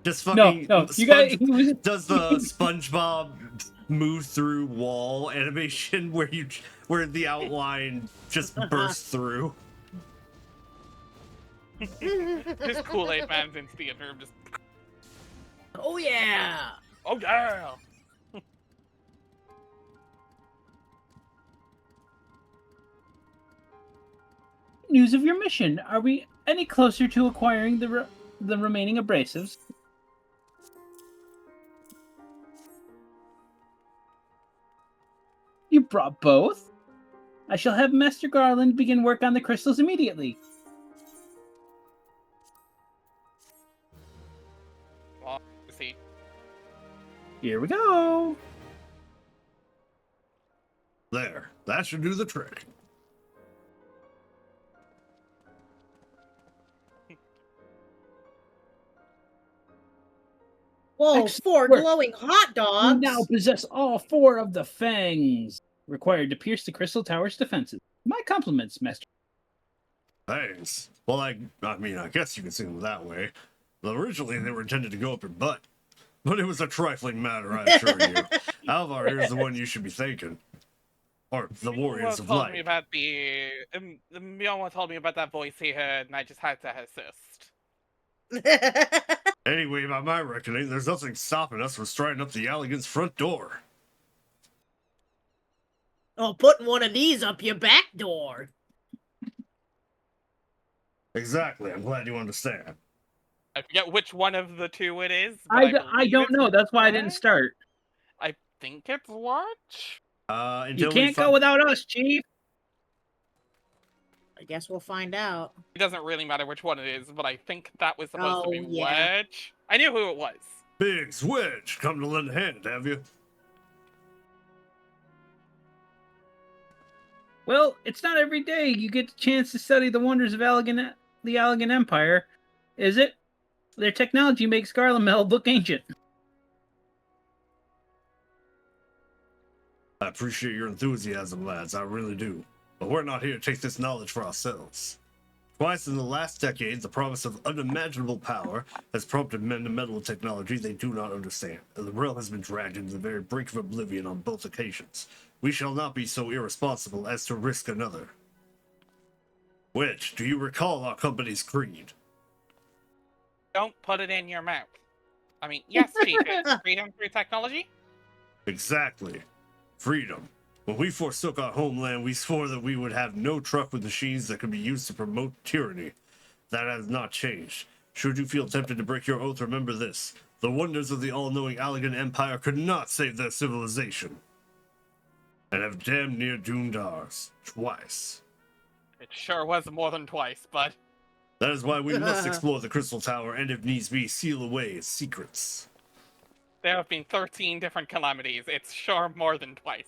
Just fucking. No, you guys. Does the SpongeBob move through wall animation where the outline just bursts through? Just Kool-Aid Man's in theater. Just. Oh yeah. Oh yeah. News of your mission. Are we any closer to acquiring the remaining abrasives? You brought both? I shall have Master Garland begin work on the crystals immediately. Well, see. Here we go. There. That should do the trick. Whoa, Excellent 4 work. glowing hot You now dogs. possess all 4 of the fangs required to pierce the Crystal Tower's defenses. My compliments, Master. Thanks. Well, I mean, I guess you can see them that way. Well, originally, they were intended to go up your butt. But it was a trifling matter, I assure you. Alvar here's the one you should be thanking. Or the Warriors of told me Light. about the Miyama told me about that voice he heard, and I just had to assist. Anyway, by my reckoning, there's nothing stopping us from striding up the Alligan's front door. Oh, putting one of these up your back door. Exactly, I'm glad you understand. I forget which one of the two it is. But I believe don't it's know. That's why I didn't start. I think it's Watch. You can't go without us, Chief. I guess we'll find out. It doesn't really matter which one it is, but I think that was supposed to be yeah. Wedge. I knew who it was. Biggs, Wedge, come to lend a hand, have you? Well, it's not every day you get the chance to study the wonders of the Allegan Empire, is it? Their technology makes Garlemald look ancient. I appreciate your enthusiasm, lads, I really do. But we're not here to take this knowledge for ourselves. Twice in the last decade, the promise of unimaginable power has prompted men to meddle with technology they do not understand, and the realm has been dragged into the very brink of oblivion on both occasions. We shall not be so irresponsible as to risk another. Wedge, do you recall our company's creed? Don't put it in your mouth. I mean, yes, Chief, it's freedom through technology. Exactly. Freedom. When we forsook our homeland, we swore that we would have no truck with machines that could be used to promote tyranny. That has not changed. Should you feel tempted to break your oath, remember this. The wonders of the all-knowing Allegan Empire could not save their civilization. And have damn near doomed ours. Twice. It sure was more than twice, but... That is why we must explore the Crystal Tower and, if needs be, seal away its secrets. There have been 13 different calamities. It's sure more than twice.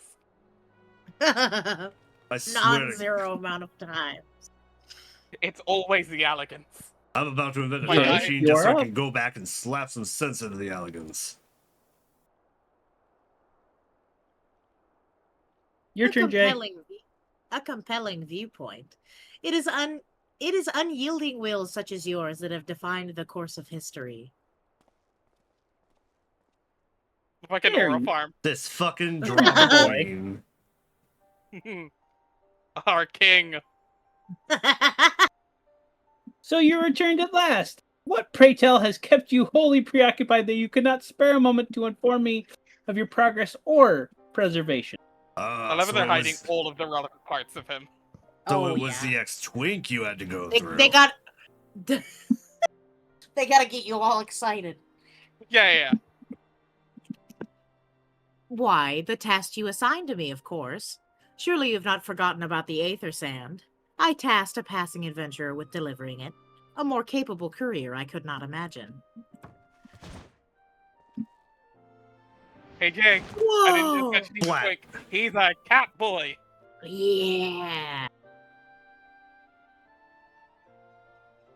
I swear Non-zero amount of time. It's always the Alligans. I'm about to invent a My time God. machine just so I can go back and slap some sense into the Alligans. Your turn, Jay. A compelling viewpoint. It is unyielding wills such as yours that have defined the course of history. Fucking Aura Farm. This fucking drama queen. Our king. So you returned at last. What, pray tell, has kept you wholly preoccupied that you could not spare a moment to inform me of your progress or preservation? I love that they're hiding all of the relevant parts of him. So it was the ex-twink you had to go through. They got... they gotta get you all excited. Yeah. Why, the task you assigned to me, of course. Surely you've not forgotten about the Aether Sand. I tasked a passing adventurer with delivering it. A more capable courier I could not imagine. Hey, Jay. Whoa! I didn't just mention he's quick. He's a cat boy. Yeah.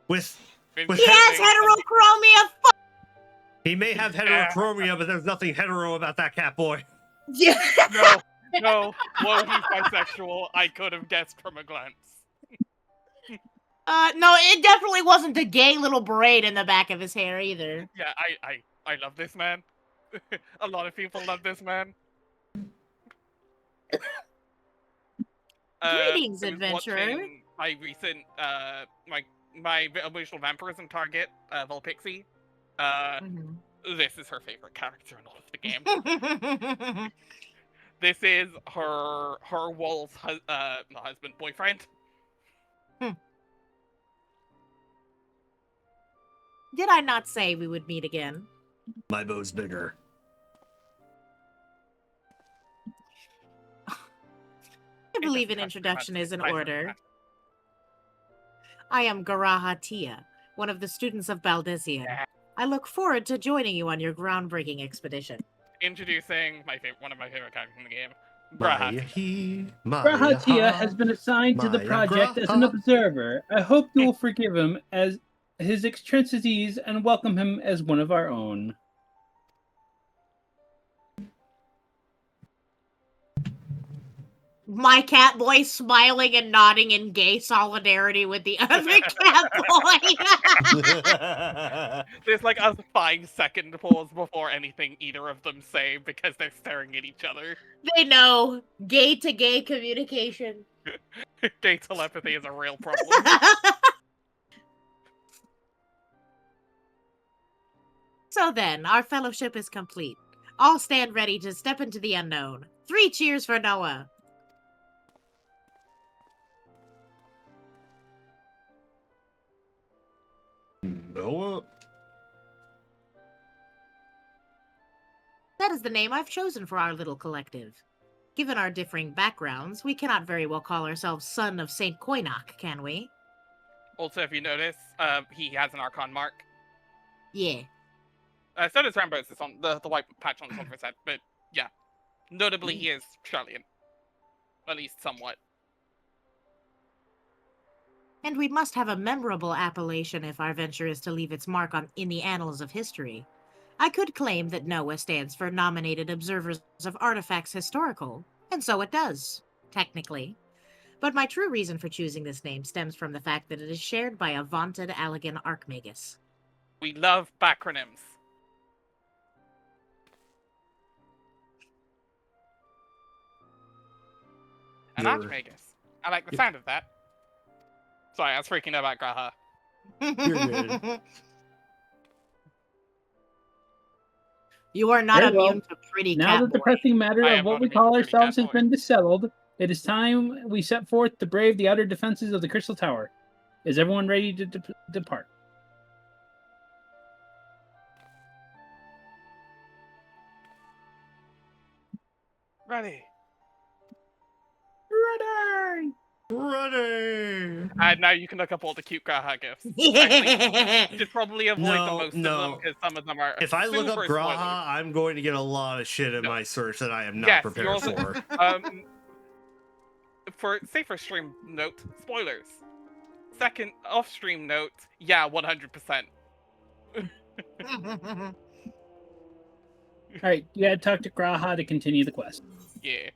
With He has heterochromia. He may have heterochromia, but there's nothing hetero about that cat boy. Yeah. No. Well, he's bisexual. I could have guessed from a glance. No, it definitely wasn't the gay little braid in the back of his hair either. Yeah, I love this man. A lot of people love this man. Greetings, I was adventurer. watching my recent, my emotional vampirism target, Volpixie. This is her favorite character in all of the game. This is her wolf's not husband, boyfriend. Did I not say we would meet again? My bow's bigger. I believe an introduction is in order. I am Garaha Tia, one of the students of Baldesion. I look forward to joining you on your groundbreaking expedition. Introducing one of my favorite characters in the game, Garaha Tia has been assigned to the project as an observer. I hope you will forgive him as his eccentricities and welcome him as one of our own. My cat boy smiling and nodding in gay solidarity with the other cat boy. There's like a 5-second pause before anything either of them say because they're staring at each other. They know gay to gay communication. Gay telepathy is a real problem. So then, our fellowship is complete. All stand ready to step into the unknown. 3 cheers for Noah. Noah? That is the name I've chosen for our little collective. Given our differing backgrounds, we cannot very well call ourselves Son of Saint Koinok, can we? Also, if you notice, he has an Archon mark. Yeah. So does Rambos. It's on the white patch on the top of his head, but yeah. Notably, he is Charlian. At least somewhat. And we must have a memorable appellation if our venture is to leave its mark in the annals of history. I could claim that NOAA stands for Nominated Observers of Artifacts Historical, and so it does, technically. But my true reason for choosing this name stems from the fact that it is shared by a vaunted Allegan Archmagus. We love backronyms. An Archmagus. I like the sound of that. Sorry, I was freaking out about Graha. You're good. You are not Very well. immune to pretty Now cat that the boy. pressing matter I of am what not we immune call to pretty ourselves cat has boy. been dissettled, it is time we set forth to brave the outer defenses of the Crystal Tower. Is everyone ready to depart? Ready. Ready! Ready! And now you can look up all the cute Graha gifts. Actually, should probably avoid the most of them because some of them are If I look up super Graha, spoilers. I'm going to get a lot of shit in my search that I am not Yes, prepared you're also, for. for stream note, spoilers. Second off-stream note, yeah, 100%. Alright, you gotta talk to Graha to continue the quest. Yeah.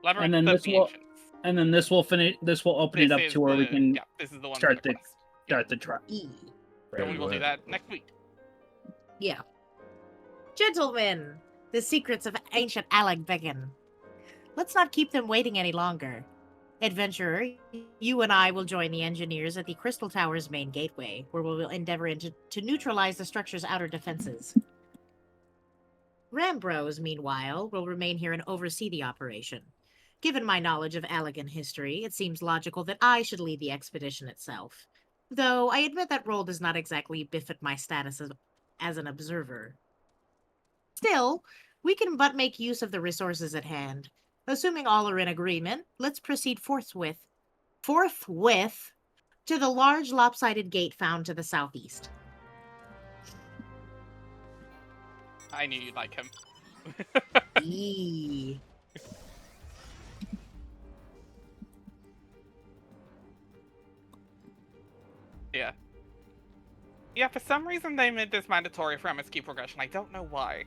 And then this will finish. This will open it up to where we can this is the one start the trial. And we will do that next week. Yeah. Gentlemen, the secrets of ancient Alagbegan. Let's not keep them waiting any longer. Adventurer, you and I will join the engineers at the Crystal Tower's main gateway, where we will endeavor to neutralize the structure's outer defenses. Rambros, meanwhile, will remain here and oversee the operation. Given my knowledge of Allegan history, it seems logical that I should lead the expedition itself. Though I admit that role does not exactly befit my status as an observer. Still, we can but make use of the resources at hand. Assuming all are in agreement, let's proceed forthwith to the large lopsided gate found to the southeast. I knew you'd like him. Eee. Yeah. Yeah, for some reason they made this mandatory for MSQ progression. I don't know why.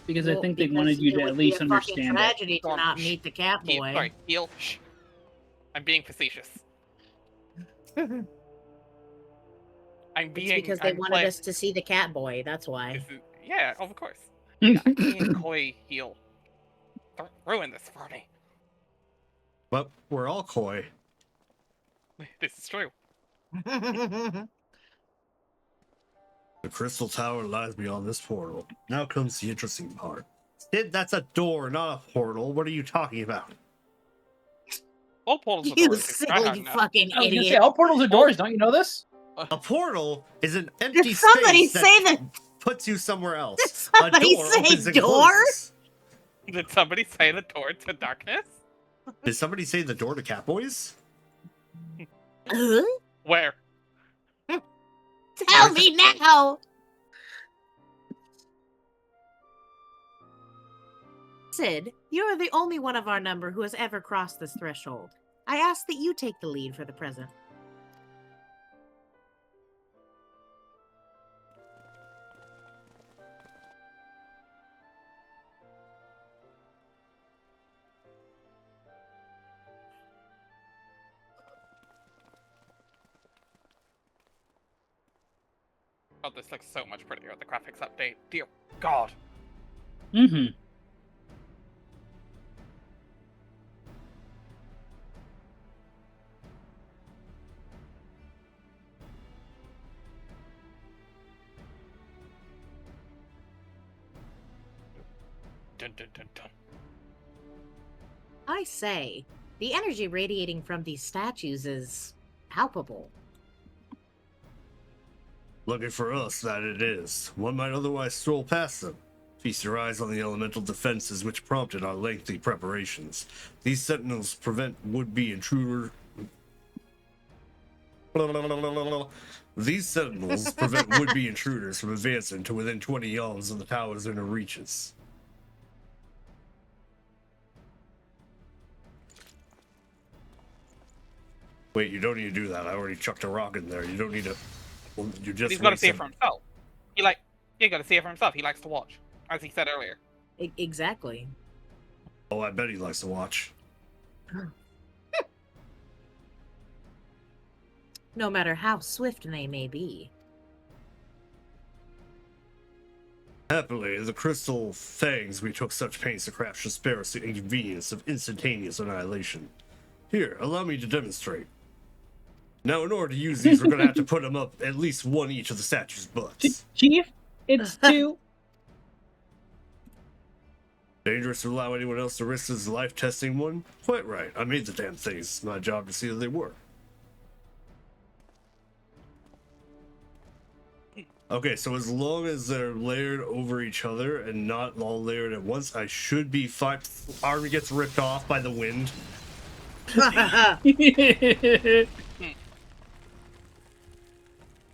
Because I think they wanted you to at least understand it. Tragedy to not meet the cat boy. Sorry, heal. Shh. I'm being facetious. I'm being. It's because they wanted us to see the cat boy. That's why. Yeah, of course. Yeah, being coy, heal. Don't ruin this for me. But we're all coy. This is true. The Crystal Tower lies beyond this portal. Now comes the interesting part. Sid, that's a door, not a portal. What are you talking about? All portals are You doors. silly fucking I was gonna idiot. say, all portals are doors. Don't you know this? A portal is an empty Did somebody space say that that? puts you somewhere else. Did somebody A door opens say and door? closes. Did somebody say the door to darkness? Did somebody say the door to Catboys? Huh? Where? Tell me now! Sid, you are the only one of our number who has ever crossed this threshold. I ask that you take the lead for the present. Oh, this looks so much prettier with the graphics update. Dear God. Mm-hmm. Dun, dun, dun, dun. I say, the energy radiating from these statues is palpable. Lucky for us that it is. One might otherwise stroll past them. Feast your eyes on the elemental defenses which prompted our lengthy preparations. These sentinels prevent would-be intruder. These sentinels prevent would-be intruders from advancing to within 20 yards of the tower's inner reaches. Wait, you don't need to do that. I already chucked a rock in there. You don't need to. Well, you just. He's got to see it for himself. He got to see it for himself. He likes to watch, as he said earlier. Exactly. Oh, I bet he likes to watch. No matter how swift they may be. Happily, the crystal fangs we took such pains to craft should spare us the inconvenience of instantaneous annihilation. Here, allow me to demonstrate. Now, in order to use these, we're going to have to put them up at least one each of the statue's butts. Chief, it's 2. Dangerous to allow anyone else to risk his life testing one? Quite right. I made the damn things. It's my job to see that they work. Okay, so as long as they're layered over each other and not all layered at once, I should be fine. Arm gets ripped off by the wind.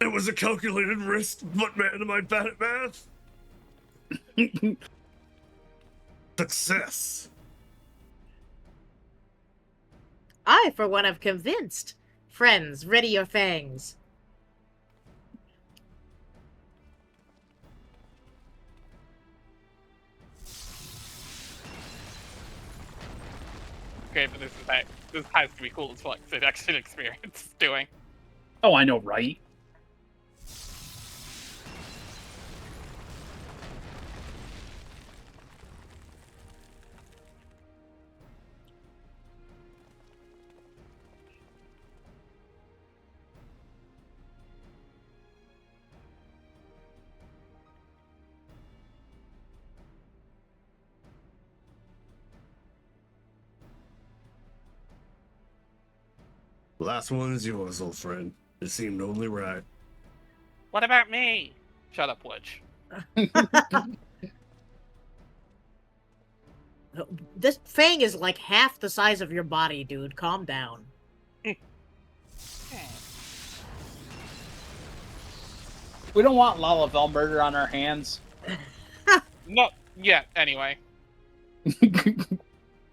It was a calculated risk, but man, am I bad at math? Success. I, for one, am convinced. Friends, ready your fangs. Okay, but this has to be cool as fuck. It's actually an experience doing. Oh, I know, right? Last one is yours, old friend. It seemed only right. What about me? Shut up, Witch. This fang is like half the size of your body, dude. Calm down. We don't want Lalavel murder on our hands. Not yet, anyway.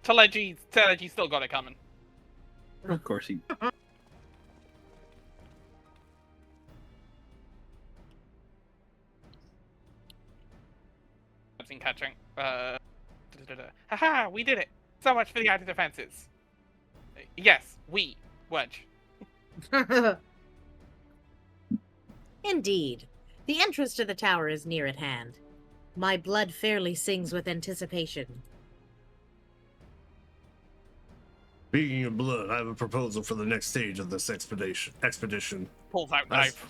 Telegi's still got it coming. Of course he. I've seen catching. Haha, we did it! So much for the outer defenses. Yes, we, Wedge. Indeed. The entrance to the tower is near at hand. My blood fairly sings with anticipation. Speaking of blood, I have a proposal for the next stage of this expedition. Pulls out knife.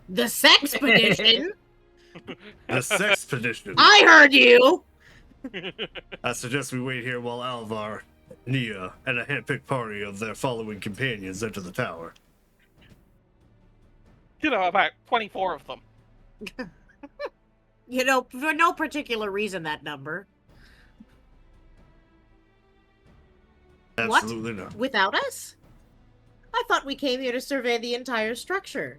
The sexpedition? The sexpedition. I heard you! I suggest we wait here while Alvar, Nia, and a handpicked party of their following companions enter the tower. You know, about 24 of them. You know, for no particular reason, that number. Absolutely What? not. Without us? I thought we came here to survey the entire structure.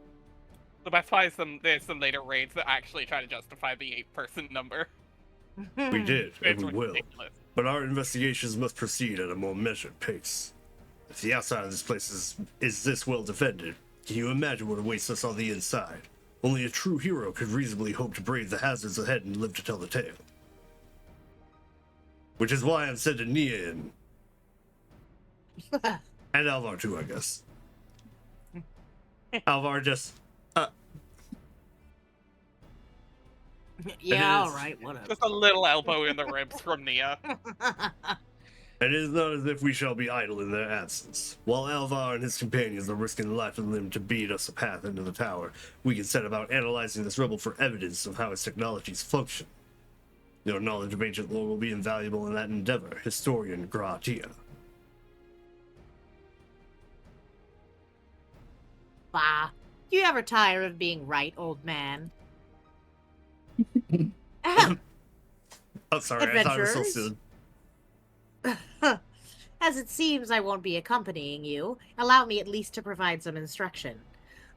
The best part is there's some later raids that actually try to justify the 8-person number. We did, and It's we will. ridiculous. But our investigations must proceed at a more measured pace. If the outside of this place is this well defended, can you imagine what awaits us on the inside? Only a true hero could reasonably hope to brave the hazards ahead and live to tell the tale. Which is why I'm sending Nia in. And Alvar too, I guess. Alvar just... Yeah, is- alright, whatever. Just a little elbow in the ribs from Nia. It is not as if we shall be idle in their absence. While Alvar and his companions are risking life and limb to beat us a path into the tower, we can set about analyzing this rebel for evidence of how its technologies function. Your knowledge of ancient lore will be invaluable in that endeavor, Historian Gratia. Bah. You ever tire of being right, old man? Oh, sorry, I thought it was so Adventurers? soon. As it seems I won't be accompanying you, allow me at least to provide some instruction.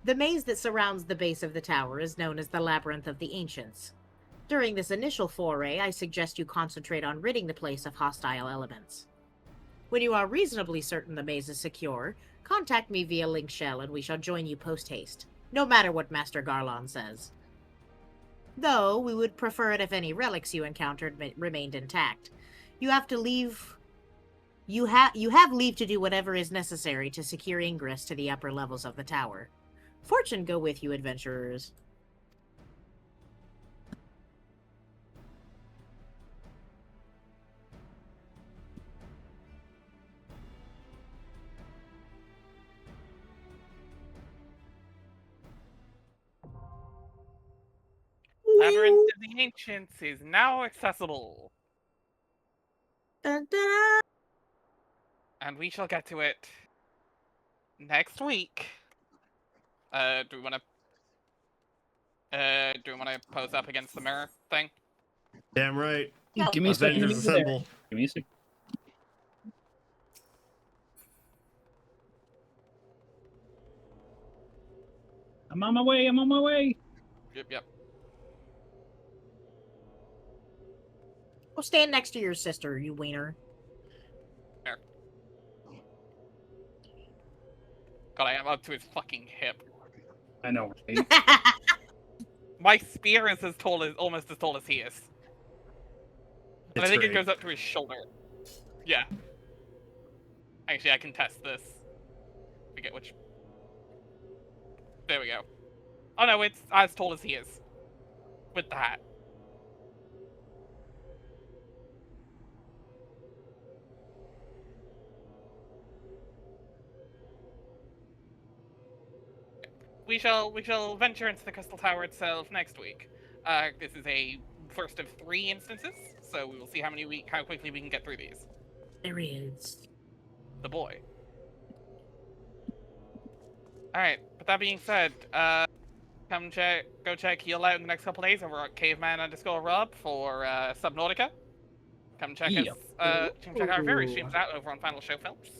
The maze that surrounds the base of the tower is known as the Labyrinth of the Ancients. During this initial foray, I suggest you concentrate on ridding the place of hostile elements. When you are reasonably certain the maze is secure, contact me via link shell and we shall join you post-haste, no matter what Master Garlon says. Though, we would prefer it if any relics you encountered remained intact. You have to leave... You have leave to do whatever is necessary to secure ingress to the upper levels of the tower. Fortune go with you, adventurers. Labyrinth of the Ancients is now accessible. Dun, dun. And we shall get to it next week. Do we want to pose up against the mirror thing? Damn right. Give me a second to Avengers get there. assemble. Give me a second. I'm on my way. I'm on my way. Yep. Well, stand next to your sister, you wiener. There. God, I am up to his fucking hip. I know. Right? My spear is almost as tall as he is. And I think it great. goes up to his shoulder. Yeah. Actually, I can test this. Forget which. There we go. Oh no, it's as tall as he is. With the hat. We shall venture into the Crystal Tower itself next week. This is a first of 3 instances, so we will see how quickly we can get through these. There he is. The boy. Alright, with that being said, go check Heal out in the next couple days over at caveman_Rob for Subnautica. Come check check our various streams out over on Final Show Films.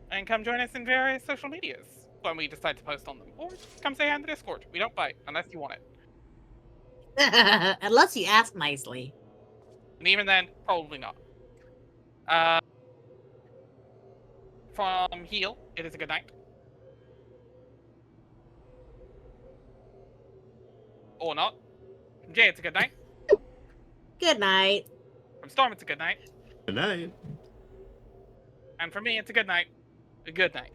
And come join us in various social medias when we decide to post on them. Or come say hi in the Discord. We don't bite, unless you want it. Unless you ask nicely. And even then, probably not. From Heal, it is a good night. Or not. From Jay, it's a good night. Good night. From Storm, it's a good night. Good night. And for me, it's a good night. A good night.